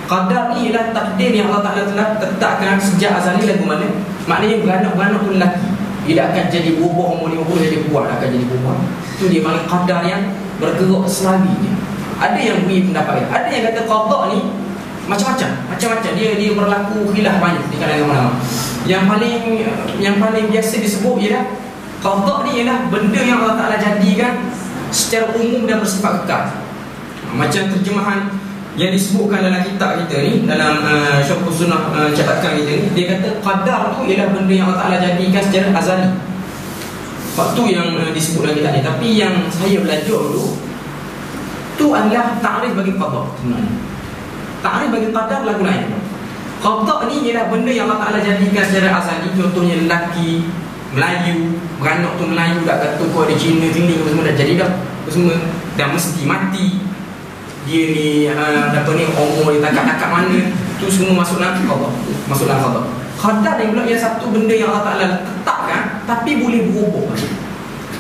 Speaker 1: Qadar ni ialah takdir yang Allah Ta'ala telah tetapkan sejak azali lagi. Mana? Maknanya beranak-beranak pun lelaki, tidak akan jadi berubah umur 50 jadi puan, akan jadi perempuan. Itu dia panggil qadar yang bergerak selarinya. Ada yang beri pendapat, ada yang kata qada ni macam-macam. Dia berlaku khilaf banyak di kalangan ulama. Yang paling biasa disebut ialah qada ni ialah benda yang Allah Ta'ala jadikan secara umum dan bersifat kekal. Macam terjemahan yang disebutkan dalam kitab kita ni, dalam Syarh Sunnah cetakan kita ni, dia kata qadar tu ialah benda yang Allah Ta'ala jadikan secara azali. Waktu yang disebut dalam kitab ni. Tapi yang saya belajar dulu tu adalah ta'rif bagi qada sebenarnya. Ta'rif bagi qadar lagu lain. Qada ni ialah benda yang Allah Ta'ala jadikan secara azali. Contohnya lelaki Melayu, beranak tu Melayu, tak kata kau ada Cina, Keling semua dah jadi dah. Semua dah mesti mati. Dia ni umur dia takak-takak mana, tu semua masuk dalam qada. Masuk dalam qada. Qadar ni pula yang satu benda yang Allah Ta'ala tetapkan tapi boleh berubah.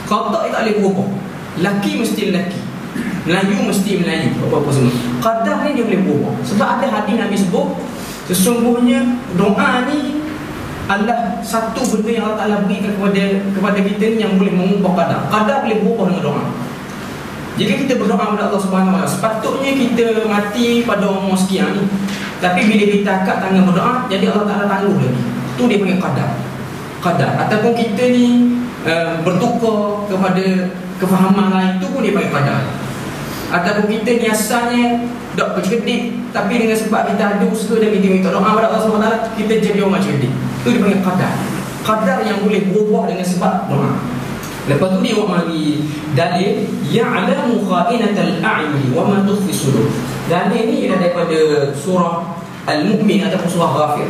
Speaker 1: Qada ni tak boleh berubah. Lelaki mesti lelaki, Melayu mesti Melayu, apa-apa semua. Qadar ni dia boleh berubah. Sebab ada hadis Nabi sebut, sesungguhnya doa ni adalah satu benda yang Allah Ta'ala berikan kepada kita ni yang boleh mengubah qadar. Qadar boleh berubah dengan doa. Jika kita berdoa kepada Allah Subhanahu Wa Taala, sepatutnya kita mati pada umur sekian ni, tapi bila kita angkat tangan berdoa, jadi Allah Ta'ala tangguh lagi. Tu dia panggil qadar. Ataupun kita ni bertukar kepada kefahaman lain, tu pun dia panggil qadar. Ataupun kita ni asalnya tak cerdik, tapi dengan sebab kita ada usaha dan kita minta doa kepada Allah Subhanahu Wa Taala, kita jadi orang cerdik. Tu dia panggil qadar. Qadar yang boleh berubah dengan sebab doa. Lepas tu dia mari dalil ya'lamu kha'inatal a'yuni wa ma tukhfi sudur. Dalil ni ialah daripada surah Al-Mu'min ataupun surah Ghafir,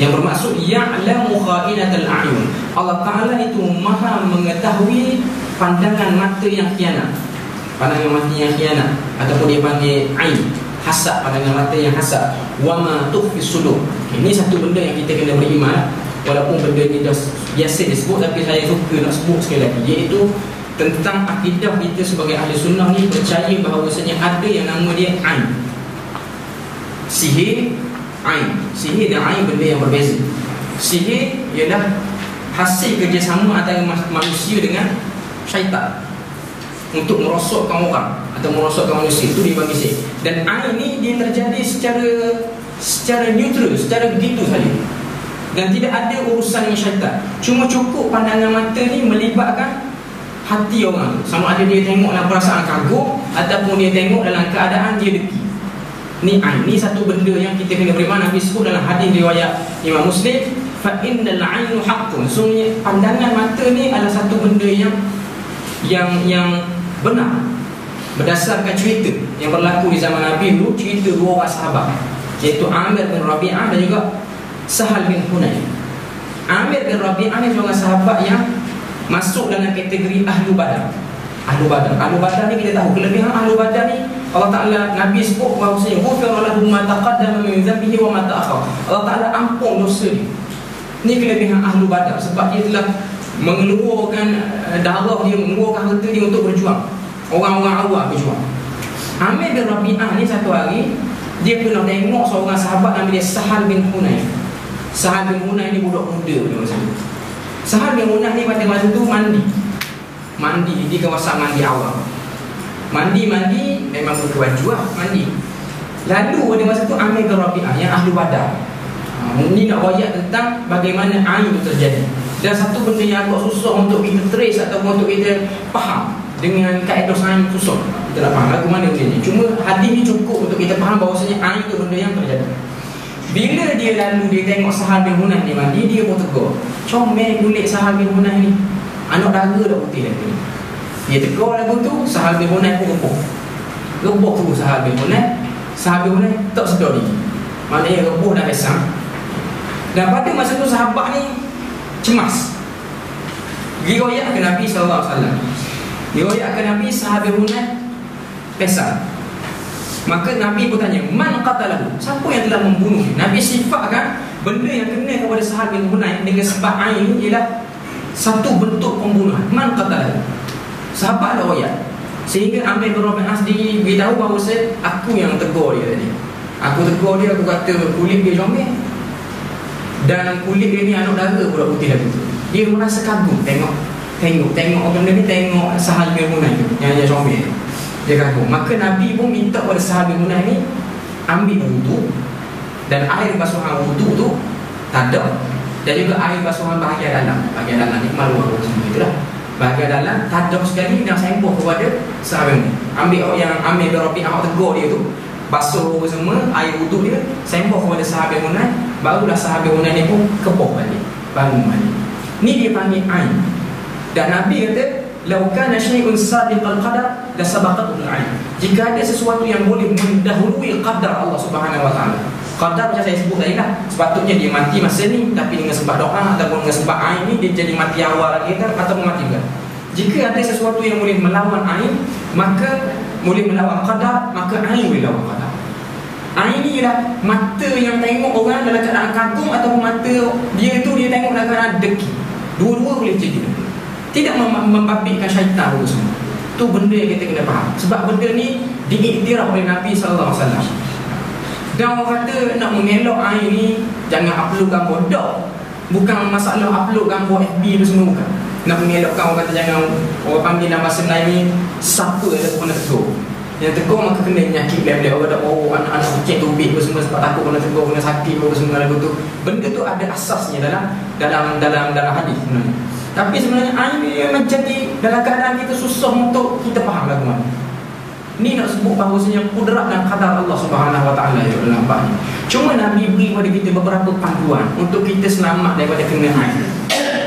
Speaker 1: yang bermaksud ya'lamu kha'inatal a'yun. Allah Ta'ala itu maha mengetahui pandangan mata yang khianat. Pandangan mata yang khianat, ataupun dia panggil ain, hasad, pandangan mata yang hasad. Wa ma tukhfi sudur. Ini satu benda yang kita kena beriman. Walaupun benda ni dah biasa disebut, tapi saya suka nak sebut sekali lagi, iaitu tentang akidah kita sebagai ahli sunnah ni percaya bahawasanya ada yang nama dia ain. Sihir, ain. Sihir dan ain benda yang berbeza. Sihir ialah hasil kerjasama antara manusia dengan syaitan untuk merosakkan orang atau merosakkan manusia. Itu dia panggil sihir. Dan ain ni dia terjadi secara neutral, secara begitu saja, dan tidak ada urusan dengan syaitan. Cuma cukup pandangan mata ni melibatkan hati orang, sama ada dia tengok dalam perasaan kagum ataupun dia tengok dalam keadaan dia deki. Ni ain. Ni satu benda yang kita kena beriman. Nabi sebut dalam hadis riwayat Imam Muslim, fa innal 'ainu haqqun. Sungguhnya pandangan mata ni adalah satu benda yang benar, berdasarkan cerita yang berlaku di zaman Nabi dulu. Cerita dua orang sahabat, iaitu Amir bin Rabi'ah dan juga Sahal bin Hunayf. Amir bin Rabi'ah ni seorang sahabat yang masuk dalam kategori Ahlu Badar. Ahlu Badar ni kita tahu kelebihan Ahlu Badar ni, Allah Ta'ala, Nabi sebut bahawasanya ghufira lahum ma taqaddama min dhanbihi wa ma ta'akhkhar. Allah Ta'ala ampun dosa dia. Ni kelebihan Ahlu Badar, sebab dia telah mengeluarkan darah dia, mengeluarkan harta dia untuk berjuang. Orang-orang awam berjuang. Amir bin Rabi'ah ni satu hari dia pernah tengok seorang sahabat nama dia Sahal bin Hunayf. Sahal bin Hunayf ni budak muda pada masa tu. Sahal bin Hunayf ni pada masa tu mandi di kawasan mandi awam. Mandi memang pakai baju lah, mandi. Lalu pada masa tu Amir bin Rabi'ah yang Ahlu Badar, ini nak wayak tentang bagaimana ain itu terjadi. Dan satu benda yang agak susah untuk kita trace ataupun untuk kita faham, dengan kaedah sains susah kita tak faham lagu mana benda ni. Cuma hadis ni cukup untuk kita faham bahawasanya ain itu benda yang terjadi. Bila dia lalu dia tengok Sahal bin Hunayf ni mandi, dia pun tegur, comel kulit Sahal bin Hunayf ni, anak dara dah putih lagi. Dia tegur lagu tu, Sahal bin Hunayf pun rebuk tu Sahal bin Hunayf. Sahal bin Hunayf tak sedar diri, maknanya rebuk dah biasa. Dan pada masa tu sahabat ni cemas. Riwayat ke Nabi SAW, riwayat ke Nabi, Sahal bin Hunayf pesal. Maka Nabi pun tanya, man qatalahu, siapa yang telah membunuh? Nabi sifatkan benda yang kena kepada Sahal bin Hunayf dengan sebab ain ini ialah satu bentuk pembunuhan. Man qatalahu, sahabat dah riwayat. Sehingga Amir bin Rabi'ah sendiri beritahu bahawa aku yang tegur dia tadi. Aku tegur dia, aku kata kulit dia comel dan kulit dia ni anak dara pula putih lagi tu. Dia merasa kagum tengok benda ni, tengok Sahal bin Hunayf yang dia comel. Dia kagum. Maka Nabi pun minta pada Sahal bin Hunayf ni ambil wudu, dan air basuhan wudu tu tak ada, Dan juga air basuhan bahagian dalam. Bahagian dalam ni malu aku semua itulah. Bahagian dalam tadak sekali dan sempoh kepada sahabat ni. Ambil yang ambil berapi awak tegur dia tu, basuh semua air wudu dia, sempoh kepada sahabat Hunain, barulah sahabat Hunain ni pun keboh balik, bangun balik. Ni dia panggil ain. Dan Nabi kata, "Lau kana syai'un sabiqal qadar la sabaqatul ain." Jika ada sesuatu yang boleh mendahului qadar Allah Subhanahu wa taala. Qadar macam saya sebut tadi lah, sepatutnya dia mati masa ni, tapi dengan sebab doa ataupun dengan sebab ain ni dia jadi mati awal lagi kan, atau mati juga. Jika ada sesuatu yang boleh melawan ain, maka boleh melawan qadar, maka ain boleh lawan qadar. Ain ni ialah mata yang tengok orang dalam keadaan kagum, ataupun mata dia tu dia tengok dalam keadaan deki. Dua-dua boleh jadi. Tidak membabitkan syaitan itu semua. Tu benda yang kita kena faham. Sebab benda ni diiktiraf oleh Nabi sallallahu alaihi wasallam. Dan orang kata nak mengelak air ni jangan upload gambar. Tak. Bukan masalah upload gambar FB tu semua, bukan. Nak mengelakkan orang kata jangan, orang panggil dalam bahasa Melayu ni siapa ada pun nak tegur. Yang tegur maka kena penyakit bila orang dah anak-anak kucing tubik apa semua sebab takut kena tegur, kena sakit apa semua lagu tu. Benda tu ada asasnya dalam hadis sebenarnya. Tapi sebenarnya air ni menjadi dalam keadaan kita susah untuk kita faham lagu mana. Ni nak sebut bahawasanya kudrat dan qadar Allah Subhanahu wa taala itu dalam bab ni. Cuma Nabi beri kepada kita beberapa panduan untuk kita selamat daripada kena air.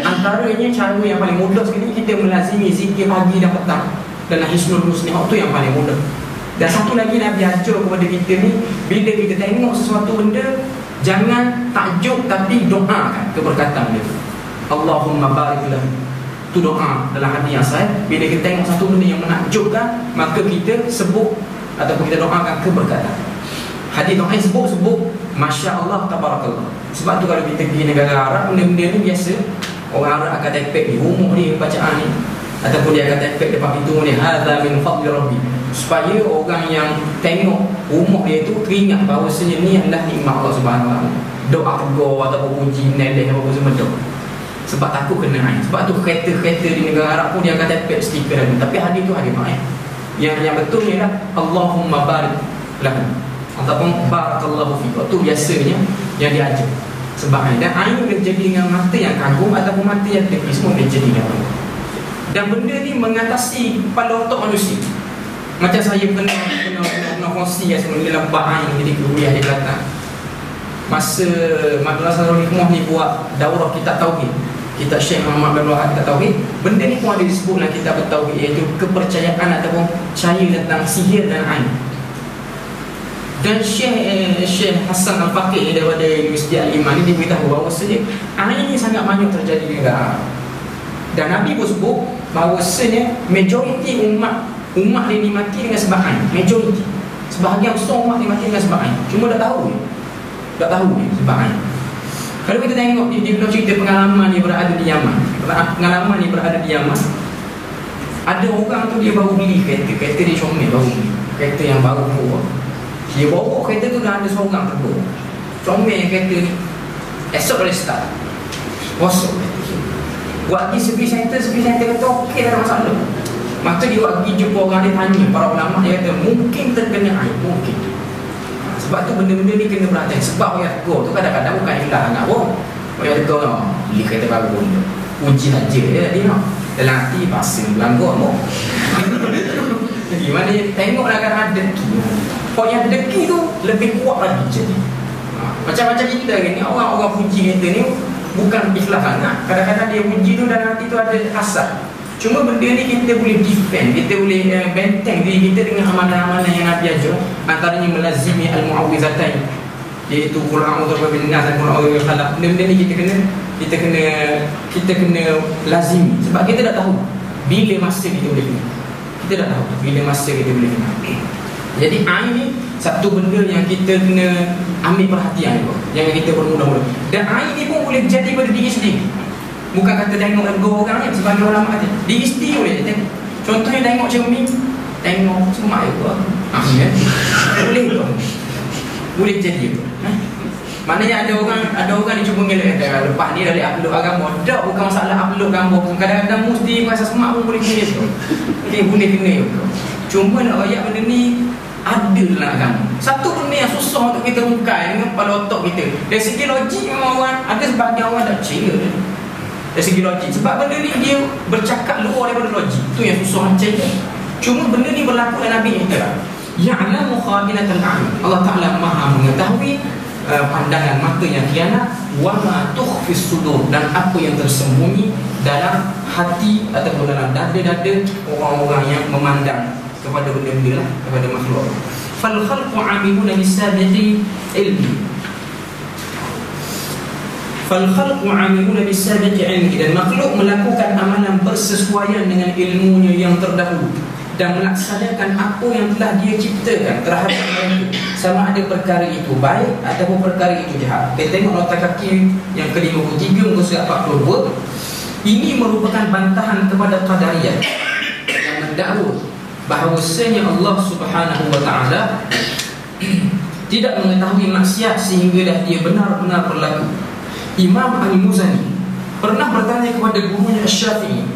Speaker 1: Antaranya cara yang paling mudah sekali, kita melazimi zikir pagi dan petang dalam Hisnul Muslim, itu yang paling mudah. Dan satu lagi Nabi ajar kepada kita ni, bila kita tengok sesuatu benda, jangan takjub tapi doakan keberkatan dia. Allahumma barik lahu. Itu doa dalam hadis yang sahih. Bila kita tengok satu benda yang menakjubkan, maka kita sebut ataupun kita doakan keberkatan. Hadis doa sebut Masya Allah Tabarakallah. Sebab tu kalau kita pergi negara Arab, benda-benda ni biasa. Orang Arab akan tepek di rumah dia bacaan ni, ataupun dia akan tepek depan pintu ni, hadza min fadli rabbi, supaya orang yang tengok rumah dia tu teringat bahawasanya ni adalah nikmat Allah Subhanahu wa taala. Doa tegur ataupun puji neleh apa semua tu. Sebab takut kena air. Sebab tu kereta-kereta di negara Arab pun dia akan tepek stiker lagi. Tapi hadis tu hadis baik. Yang betul ialah Allahumma barik lahu ataupun barakallahu fika. Tu biasanya yang diajar. Sebab dan air boleh jadi dengan mata yang kagum ataupun mata yang deki, semua boleh jadi dengan. Dan benda ni mengatasi kepala otak manusia. Macam saya kena kongsi sebenarnya dalam bab air jadi kuliah di Kelantan. Masa Madrasah Darul Hikmah ni buat daurah kitab tauhid, kitab Syekh Muhammad bin Wahab kitab tauhid, benda ni pun ada disebut dalam kitab tauhid, iaitu kepercayaan ataupun percaya tentang sihir dan ain. Dan Syekh Hasan Al-Faqih daripada Universiti Al-Iman ni diberitahu bahawasanya ain ni sangat banyak terjadi di negara Arab. Dan Nabi pun sebut bahawasanya majoriti umat ni mati dengan sebab ain. Majoriti, sebahagian besar umat ni mati dengan sebab ain. Cuma tak tahu sebab ain. Kalau kita tengok dia cerita pengalaman dia berada di Yaman. Pengalaman dia berada di Yaman. Ada orang tu dia baru beli kereta dia comel baru beli. Kereta yang baru keluar. Dia bawa kereta tu dah ada seorang tegur. Comel kereta ni. Esok boleh start. Kosong. Buat pergi service center kata okey, tak ada masalah. Maka dia buat pergi jumpa orang, dia tanya para ulama, dia kata mungkin terkena air, mungkin. Sebab tu benda-benda ni kena berhati. Sebab orang tegur tu kadang-kadang bukan ilah anak pun. Orang tegur beli kereta baru pun uji saja dia tadi nak. Dalam hati pasang belanggur pun. Gimana dia tengok lah kan ada deki. Kalau yang deki tu lebih kuat lagi jadi. Macam-macam kita ni, orang-orang puji kita ni bukan ikhlas sangat. Kadang-kadang dia puji tu dalam hati tu ada hasad. Cuma benda ni kita boleh defend, kita boleh benteng diri kita dengan amalan-amalan yang Nabi ajar. Antaranya melazimi al-mu'awwizatain, iaitu qul a'udzu birabbin nas dan qul a'udzu birabbil falaq. Benda ni kita kena lazimi. Sebab kita tak tahu bila masa kita boleh kena. Kita tak tahu bila masa kita boleh kena. Jadi air ni satu benda yang kita kena ambil perhatian juga. Jangan kita bermudah-mudah. Dan air ni pun boleh jadi pada diri sendiri. Bukan kata tengok ego orang ni, sebagai ulama kata diri sendiri boleh tengok. Contohnya tengok cermin, tengok semak ego. Boleh tu. Boleh jadi tu. Maknanya ada orang ni cuba ngelak lepas ni dari upload agama. Tak, bukan masalah upload gambar. Kadang-kadang mesti rasa semak pun boleh kena tu. Boleh kena tu. Cuma nak royak benda ni ada dalam agama. Satu benda yang susah untuk kita rungkai dengan kepala otak kita. Dari segi logik memang orang, ada sebahagian orang tak percaya dari segi logik. Sebab benda ni dia bercakap luar daripada logik. Itu yang susah nak percaya. Cuma benda ni berlaku dalam Nabi kita. Ya'lamu kha'inatal a'yun. Allah Ta'ala Maha mengetahui pandangan mata yang khianat, wa ma tukhfis sudur, dan apa yang tersembunyi dalam hati ataupun dalam dada-dada orang-orang yang memandang kepada benda-benda lah, kepada makhluk. Fal khalqu 'amiluna bisabiqi ilmi. Fal khalqu 'amiluna bisabiqi ilmi, dan makhluk melakukan amalan bersesuaian dengan ilmunya yang terdahulu dan melaksanakan apa yang telah dia ciptakan terhadap mereka, sama ada perkara itu baik ataupun perkara itu jahat. Kita tengok nota kaki yang ke-53 muka surat 42. Ini merupakan bantahan kepada Qadariyah yang mendakwa bahawasanya Allah Subhanahu wa taala tidak mengetahui maksiat sehingga dia benar-benar berlaku. Imam Al-Muzani pernah bertanya kepada gurunya Asy-Syafi'i,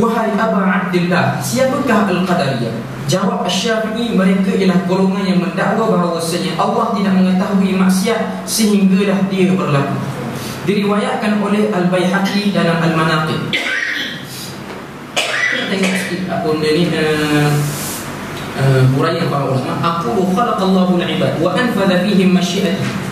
Speaker 1: "Wahai Aba Abdillah, siapakah Al-Qadariyah?" Jawab Asy-Syafi'i, mereka ialah golongan yang mendakwa bahawasanya Allah tidak mengetahui maksiat sehinggalah dia berlaku. Diriwayatkan oleh Al-Baihaqi dalam Al-Manaqib. Kita tengok sikit apa benda ni, huraian para ulama. Aqulu khalaqallahu al-ibad wa anfadha fihim masyi'atihi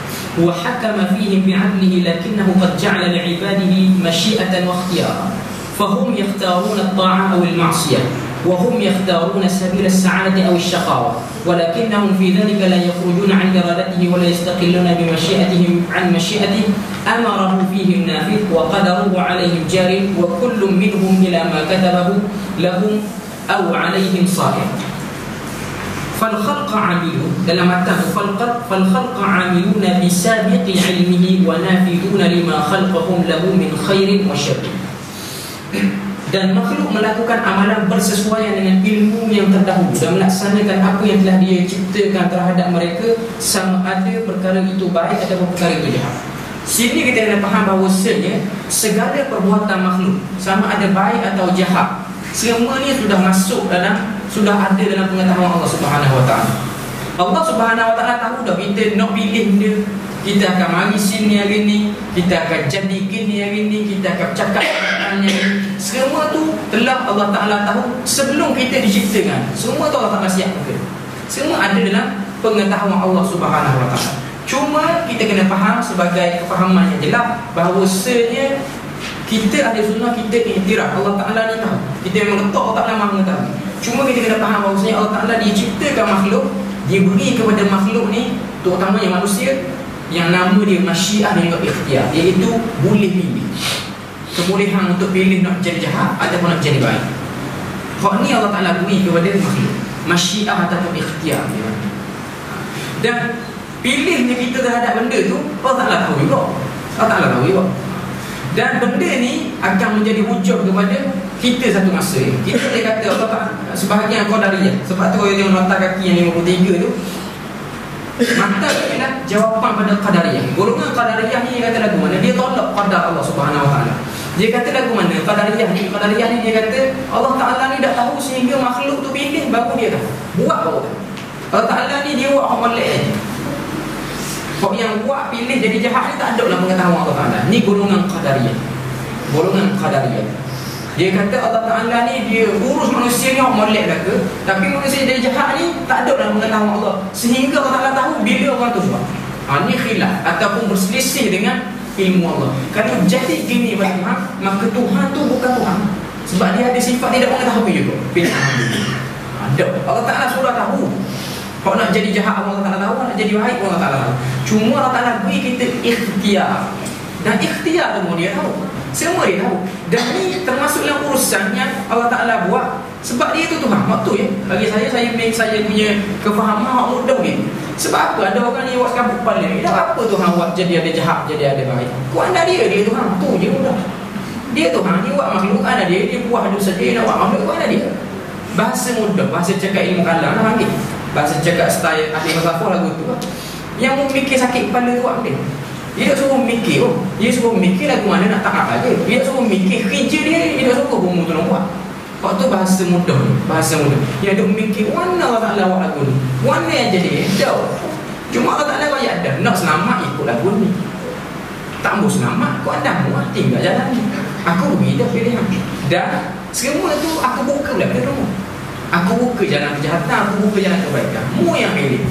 Speaker 1: wa hakama fihim bi'adlihi, lakinnahu qad ja'ala li'ibadihi masyi'atan wa ikhtiyara, fahum yakhtaruna at-ta'a aw al-ma'siyah wa hum yakhtaruna sabila as-sa'adati aw ash-shaqawa, walakinnahum fi dhalika la yakhrujuna 'an iradatihi wa la yastaqilluna bi masyi'atihim 'an masyi'atihi. Amarahu fihi an-nafidh wa qadaruhu 'alayhim jari wa kullun minhum ila ma katabahu lahum aw 'alayhim sahih. Fal khalqa 'amilun, dalam matan fal khalqa 'amiluna bi sabiqi 'ilmihi wa nafiduna lima khalaqahum lahu min khairin wa syarrin. Dan makhluk melakukan amalan bersesuaian dengan ilmu yang terdahulu dan melaksanakan apa yang telah dia ciptakan terhadap mereka, sama ada perkara itu baik ataupun perkara itu jahat. Sini kita kena faham bahawasanya segala perbuatan makhluk, sama ada baik atau jahat, semua ni sudah masuk dalam, sudah ada dalam pengetahuan Allah Subhanahu wa taala. Allah Subhanahu wa taala tahu dah kita nak pilih dia, kita akan mari sini hari ni, kita akan jadi gini hari ni, kita akan cakap ni. Semua tu telah Allah Ta'ala tahu sebelum kita diciptakan. Semua tu Allah Ta'ala siapkan. Semua ada dalam pengetahuan Allah Subhanahu wa taala. Cuma kita kena faham sebagai kefahaman yang jelas bahawasanya kita ada sunnah, kita iktiraf Allah Ta'ala ni tahu. Kita memang letak Allah Ta'ala Maha mengetahui. Cuma kita kena faham bahawasanya Allah Ta'ala dia ciptakan makhluk, dia beri kepada makhluk ni, terutamanya manusia, yang nama dia masyiah dan juga ikhtiar, iaitu boleh pilih, kebolehan untuk pilih nak jadi jahat ataupun nak jadi baik. Hak ni Allah Ta'ala beri kepada makhluk, masyiah ataupun ikhtiar. Dan pilihnya kita terhadap benda tu Allah Ta'ala tahu juga. Allah Ta'ala tahu juga. Dan benda ni akan menjadi hujah kepada kita satu masa. Kita boleh kata Allah Ta'ala sebahagian Qadariyah. Sebab tu kalau tengok nota kaki yang 53 tu, maka ialah jawapan pada Qadariyah. Golongan Qadariyah ni dia kata lagu mana? Dia tolak qadar Allah Subhanahu wa taala. Dia kata lagu mana? Qadariyah ni dia kata Allah Ta'ala ni dah tahu sehingga makhluk tu pilih baru dia tahu. Buat baru tahu. Allah Ta'ala ni dia buat molek aja. Kau yang buat pilih jadi jahat ni tak ada dalam pengetahuan Allah Ta'ala. Ni golongan Qadariyah. Golongan Qadariyah. Dia kata Allah Ta'ala ni dia urus manusia ni molek dah ke, tapi manusia jadi jahat ni tak ada dalam pengetahuan Allah, sehingga Allah Ta'ala tahu bila orang tu buat. Ni khilaf ataupun berselisih dengan ilmu Allah. Kalau jadi gini pada Tuhan, maka Tuhan tu bukan Tuhan, sebab dia ada sifat tidak mengetahui juga. Ada. Allah Ta'ala sudah tahu. Kalau nak jadi jahat Allah Ta'ala tahu, nak jadi baik Allah Ta'ala tahu. Cuma Allah Ta'ala beri kita ikhtiar. Dan ikhtiar tu dia tahu. Semua dia tahu. Dan ni termasuk dalam urusan yang Allah Ta'ala buat, sebab dia tu Tuhan. Waktu ya, bagi saya punya kefahaman hak mudah ni. Sebab apa ada orang ni buat sekabut kepala ni, dah apa Tuhan buat jadi ada jahat, jadi ada baik. Kuat anda dia Tuhan. Tu je mudah. Dia Tuhan, dia buat makhluk, ada dia puas ada saja, dia nak buat makhluk, ada dia. Bahasa mudah, bahasa cakap ilmu kalam lah panggil. Bahasa cakap style ahli falsafah lagu tu lah. Yang mau mikir sakit kepala tu buat dia. Dia tak suruh mikir, dia suruh mikir lagu mana nak taat aja. Dia tak suruh mikir kerja dia tak suruh bomo tu nak buat. Waktu bahasa mudah ni, bahasa mudah. Yang duk mikir mana Allah Ta'ala buat lagu ni, mana yang jadi dah. Cuma Allah Ta'ala kaya ada nak selamat ikut lagu ni, tak mau selamat kau ada mau tinggal jalan ni. Aku beda pilihan. Dan semua tu aku buka pula pada rumah. Aku buka jalan kejahatan, aku buka jalan kebaikan. Mu yang pilih.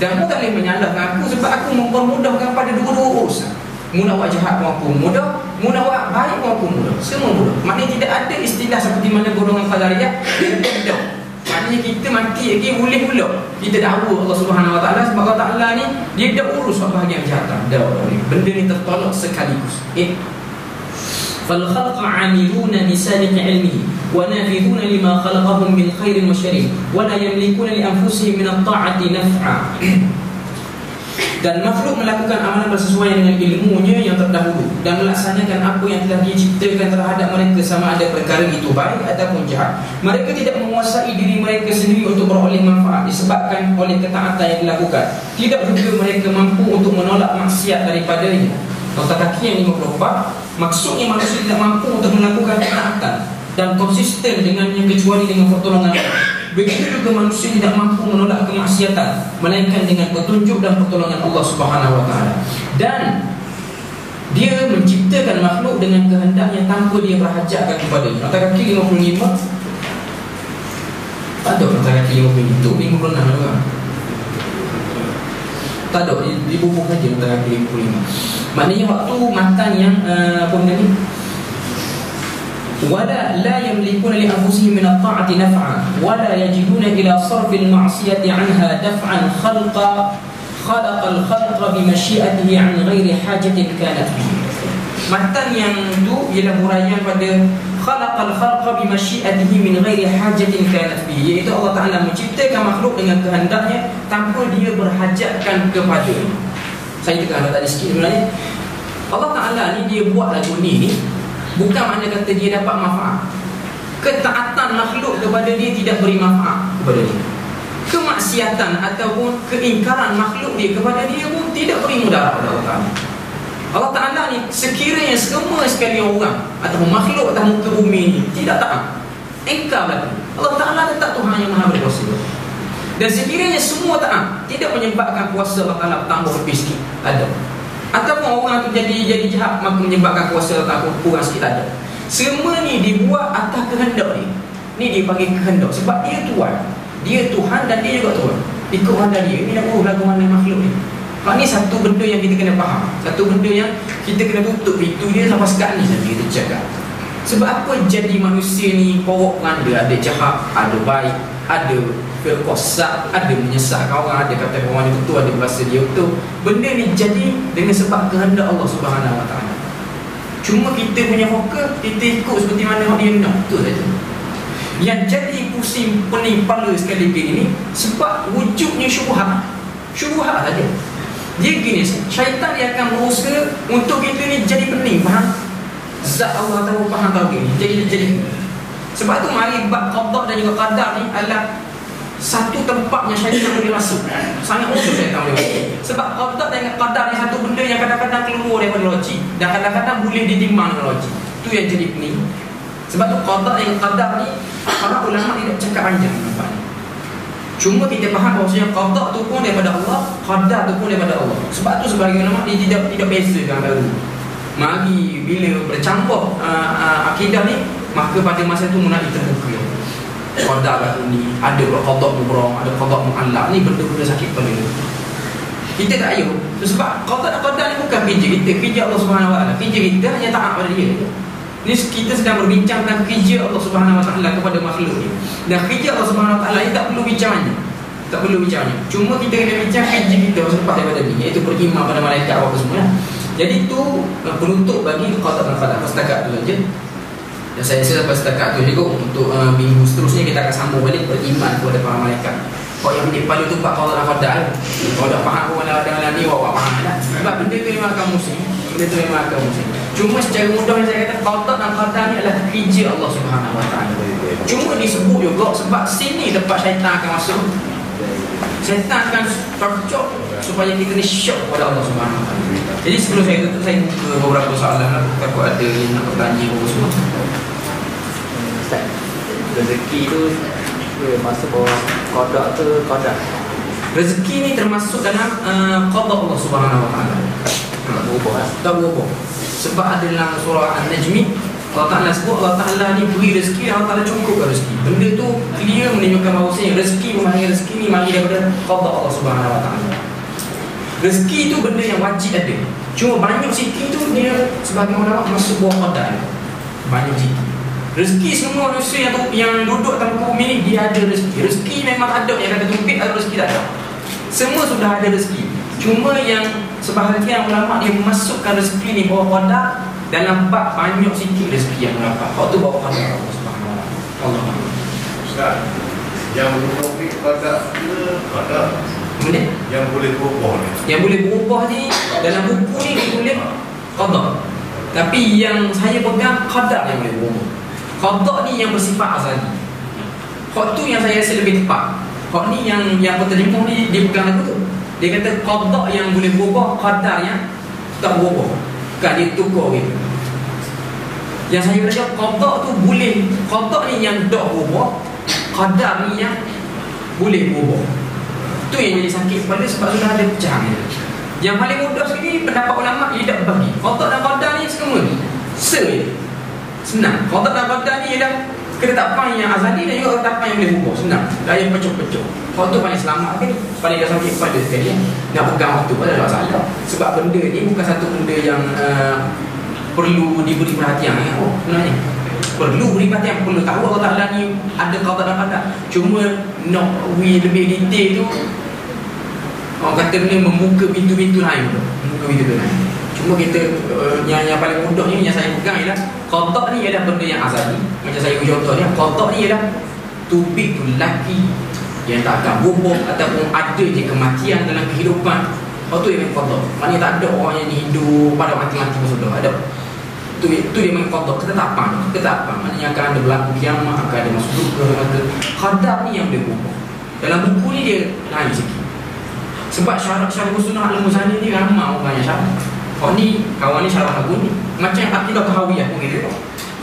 Speaker 1: Dan mu tak boleh menyalahkan aku sebab aku mempermudahkan pada dua-dua urusan. Mu nak buat jahat pun aku mudah, mu nak buat baik pun aku mudah. Semua mudah. Maknanya tidak ada istilah seperti mana golongan Qadariyah yang mudah. Maknanya kita mati lagi boleh pula kita dakwa Allah Subhanahu Wa Taala sebab Allah Taala ni dia dah urus bahagian kejahatan. Dah benda ni tertolak sekaligus. Fal khalqa 'amiluna bi sadiq 'ilmihi wa nafidhuna lima khalaqahum min khairin wa syarrin wa la yamlikuna li anfusihim min at-ta'ati naf'a. Dan makhluk melakukan amalan bersesuaian dengan ilmunya yang terdahulu dan melaksanakan apa yang telah diciptakan terhadap mereka sama ada perkara itu baik ataupun jahat. Mereka tidak menguasai diri mereka sendiri untuk beroleh manfaat disebabkan oleh ketaatan yang dilakukan. Tidak juga mereka mampu untuk menolak maksiat daripadanya. Nota kaki yang 54, maksudnya manusia tidak mampu untuk melakukan ketaatan dan konsisten dengannya kecuali dengan pertolongan Allah. Begitu juga manusia tidak mampu menolak kemaksiatan melainkan dengan petunjuk dan pertolongan Allah Subhanahu Wa Taala. Dan dia menciptakan makhluk dengan kehendaknya tanpa dia berhajatkan kepadanya. Nota kaki 55. Tak ada nota kaki 55 itu 56 juga. Tak ada, dibubuh saja nota kaki 55. Maknanya waktu matan yang apa benda ni, ولا لا يملكون لأنفسهم من الطاعة نفعا ولا يجدون إلى صرف المعصية عنها دفعا خلق الخلق بمشيئته عن غير حاجة كانت به. Matan yang tu ialah huraian pada khalaqal khalqa bimasyiatihi min ghairi hajatin kanat bihi, iaitu Allah Ta'ala menciptakan makhluk dengan kehendaknya tanpa dia berhajatkan kepadanya. Saya tekan tadi sikit sebenarnya. Allah Ta'ala ni dia buat lagu ni bukan makna kata dia dapat manfaat. Ketaatan makhluk kepada dia tidak beri manfaat kepada dia. Kemaksiatan ataupun keingkaran makhluk dia kepada dia pun tidak beri mudarat kepada Allah Ta'ala. Allah Ta'ala ni sekiranya semua sekali orang ataupun makhluk atas muka bumi ni tidak taat, engkar lagi, Allah Ta'ala tetap Tuhan yang maha berkuasa. Dan sekiranya semua taat, tidak menyebabkan kuasa Allah Ta'ala tambah lebih sikit, tak ada. Ataupun orang tu jadi jahat maka menyebabkan kuasa Allah kurang sikit, tak ada. Semua ni dibuat atas kehendak dia. Ni dia panggil kehendak sebab dia Tuhan. Dia Tuhan dan dia juga Tuhan. Ikut kehendak dia. Ni nak urus lagu mana makhluk ni. Ni satu benda yang kita kena faham. Satu benda yang kita kena tutup pintu dia sampai sekarang ni saja kita cakap. Sebab apa jadi manusia ni porok nganda, ada jahat, ada baik, ada berkosak, ada menyesatkan orang, ada kata orang ni betul, ada berasa dia betul. Benda ni jadi dengan sebab kehendak Allah Subhanahu Wa Taala. Cuma kita punya fokus, kita ikut seperti mana dia nak, betul saja. Yang jadi pusing pening kepala sekali gini sebab wujudnya syubhat. Syubhat saja. Dia gini, syaitan dia akan berusaha untuk kita ni jadi pening, faham? Zat Allah tahu, faham tahu gini. Jadi. Sebab tu mari bab qada dan juga qadar ni adalah satu tempatnya syaitan boleh masuk. Sangat musuh syaitan boleh masuk. Sebab qada dan qadar ni satu benda yang kadang-kadang keluar daripada logik dan kadang-kadang boleh ditimbang dengan logik. Tu yang jadi pening. Sebab tu qada dan qadar ni para ulama tidak cakap panjang nampak. Cuma kita faham bahawasanya qada tu pun daripada Allah, qadar tu pun daripada Allah. Sebab tu sebagai ulama dia tidak bezakan baru. Mari bila bercampur akidah ni, maka pada masa tu munafik terbuka. Qadar kat ni, ada qada mubrah, ada qada muallaq, ni benda-benda sakit kepala. Kita tak ayuh. Sebab qada ni bukan kerja kita, kerja Allah Subhanahu Wa Taala. Kerja kita hanya taat pada dia. Ni kita sedang berbincang tentang kerja Allah Subhanahu Wa Taala kepada makhluk ni. Dan kerja Allah Subhanahu Wa Taala ni tak perlu bincang banyak. Tak perlu bincang banyak. Cuma kita kena bincang kerja kita selepas daripada ni, iaitu beriman pada malaikat apa semua. Jadi tu penutup bagi qada dan qadar. Setakat tu saja. Dan saya rasa sampai setakat tu juga. Untuk minggu seterusnya kita akan sambung balik beriman kepada para malaikat. Kau yang menjadi paling tu qada dan qadar. Kau dah faham pun ada ni awak faham dah. Sebab benda tu memang akan musim. Benda tu memang akan musim. Cuma secara mudah yang saya kata qada dan qadar ni adalah kerja Allah Subhanahu Wa Taala. Cuma disebut juga sebab sini tempat syaitan akan masuk. Syaitan akan tercok supaya kita ni syok kepada Allah Subhanahu Wa Taala. Jadi sebelum saya tutup, saya buka beberapa soalan. Takut ada yang nak bertanya apa semua. Ustaz,
Speaker 3: rezeki tu masuk bawah qada ke qadar?
Speaker 1: Rezeki ni termasuk dalam qada Allah Subhanahu Wa Taala.
Speaker 3: Tak berubah lah.
Speaker 1: Tak berubah. Sebab ada dalam surah An-Najmi, Allah Ta'ala sebut Allah Ta'ala ni beri rezeki, Allah Ta'ala cukupkan rezeki. Benda tu clear menunjukkan bahawasanya rezeki ni mari daripada qada Allah Subhanahu Wa Taala. Rezeki tu benda yang wajib ada. Cuma banyak sikit tu dia sebagai ulama masuk bawah qadar. Banyak sikit. Rezeki semua manusia yang duduk dalam bumi ni dia ada rezeki. Rezeki memang ada, yang kata tumpik ada rezeki tak ada. Semua sudah ada rezeki. Cuma yang sebahagian ulama dia memasukkan rezeki ni bawah qadar dalam bab banyak sikit rezeki yang dapat. Hak tu bawah qadar Allah Subhanahu Wa Taala.
Speaker 4: Ustaz, yang topik qadar ke qadar?
Speaker 1: Kemudian
Speaker 4: Yang boleh berubah ni.
Speaker 1: yang boleh berubah ni dalam buku ni ditulis qadar. Tapi yang saya pegang qadar yang boleh berubah. Qadar ni yang bersifat azali. Hak tu yang saya rasa lebih tepat. Hak ni yang penterjemah ni dia pegang lagu tu. Dia kata qada yang boleh berubah, qadar yang tak berubah. Bukan dia tukar gitu. Yang saya kata qada tu boleh, qada ni yang tak berubah, qadar ni yang boleh berubah. Tu yang jadi sakit pada sebab sudah ada pecah ni. Yang paling mudah sekali pendapat ulama dia tak bagi. Qada dan qadar ni semua ni senang. Qada dan qadar ni ialah ketetapan yang azali dan juga ketetapan yang boleh berubah. Senang. Tak payah pecah-pecah. Waktu paling selamat kan, paling dah sakit pada sekali nak pegang waktu pada tak salah. Sebab benda ni bukan satu benda yang perlu diberi perhatian sebenarnya. Perlu beri perhatian, perlu tahu Allah Ta'ala ni ada qada dan qadar. Cuma nak lebih detail tu orang kata ni membuka pintu-pintu lain tu. Membuka pintu lain. Cuma kita yang paling mudah ni yang saya pegang ialah qada ni ialah benda yang azali. Macam saya contoh ni, qada ni ialah tubik tu laki yang tak akan berubah ataupun ada je kematian dalam kehidupan. Itu yang qada. Maknanya tak ada orang yang hidup pada mati-mati pun sudah ada. Itu dia main qada, ketetapan. Maknanya akan ada berlaku kiamat, akan ada masuk surga. Qadar ni yang boleh berubah. Dalam buku ni dia lain sikit. Sebab syarat-syarat sunnah al-Muzani ni ramai orang yang syarat. Kau ni kawan ni syarah lagu ni macam akidah tahawiyah pun gitu.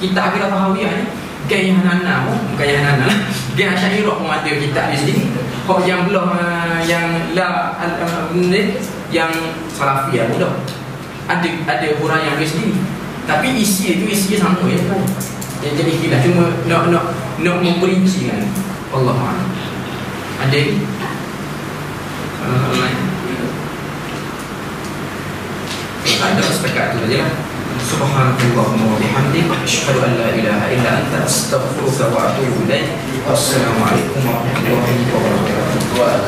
Speaker 1: Kita akidah tahawiyah ni gaya Hanana pun bukan yang Hanana. Gaya Asy'ariyah pun ada kitab di sini. Kau yang belum yang la yang salafiyah pun dah. Ada huraian di sini. Tapi isi itu isinya sama ya. Yang jadi kilah cuma nak memperinci kan. Allah Taala. Ada ada setakat itu saja. Subhanallahumma wa bihamdihi asyhadu an la ilaha illa anta astaghfiruka wa atubu ilaik. Wassalamualaikum warahmatullahi wabarakatuh.
Speaker 4: Kuat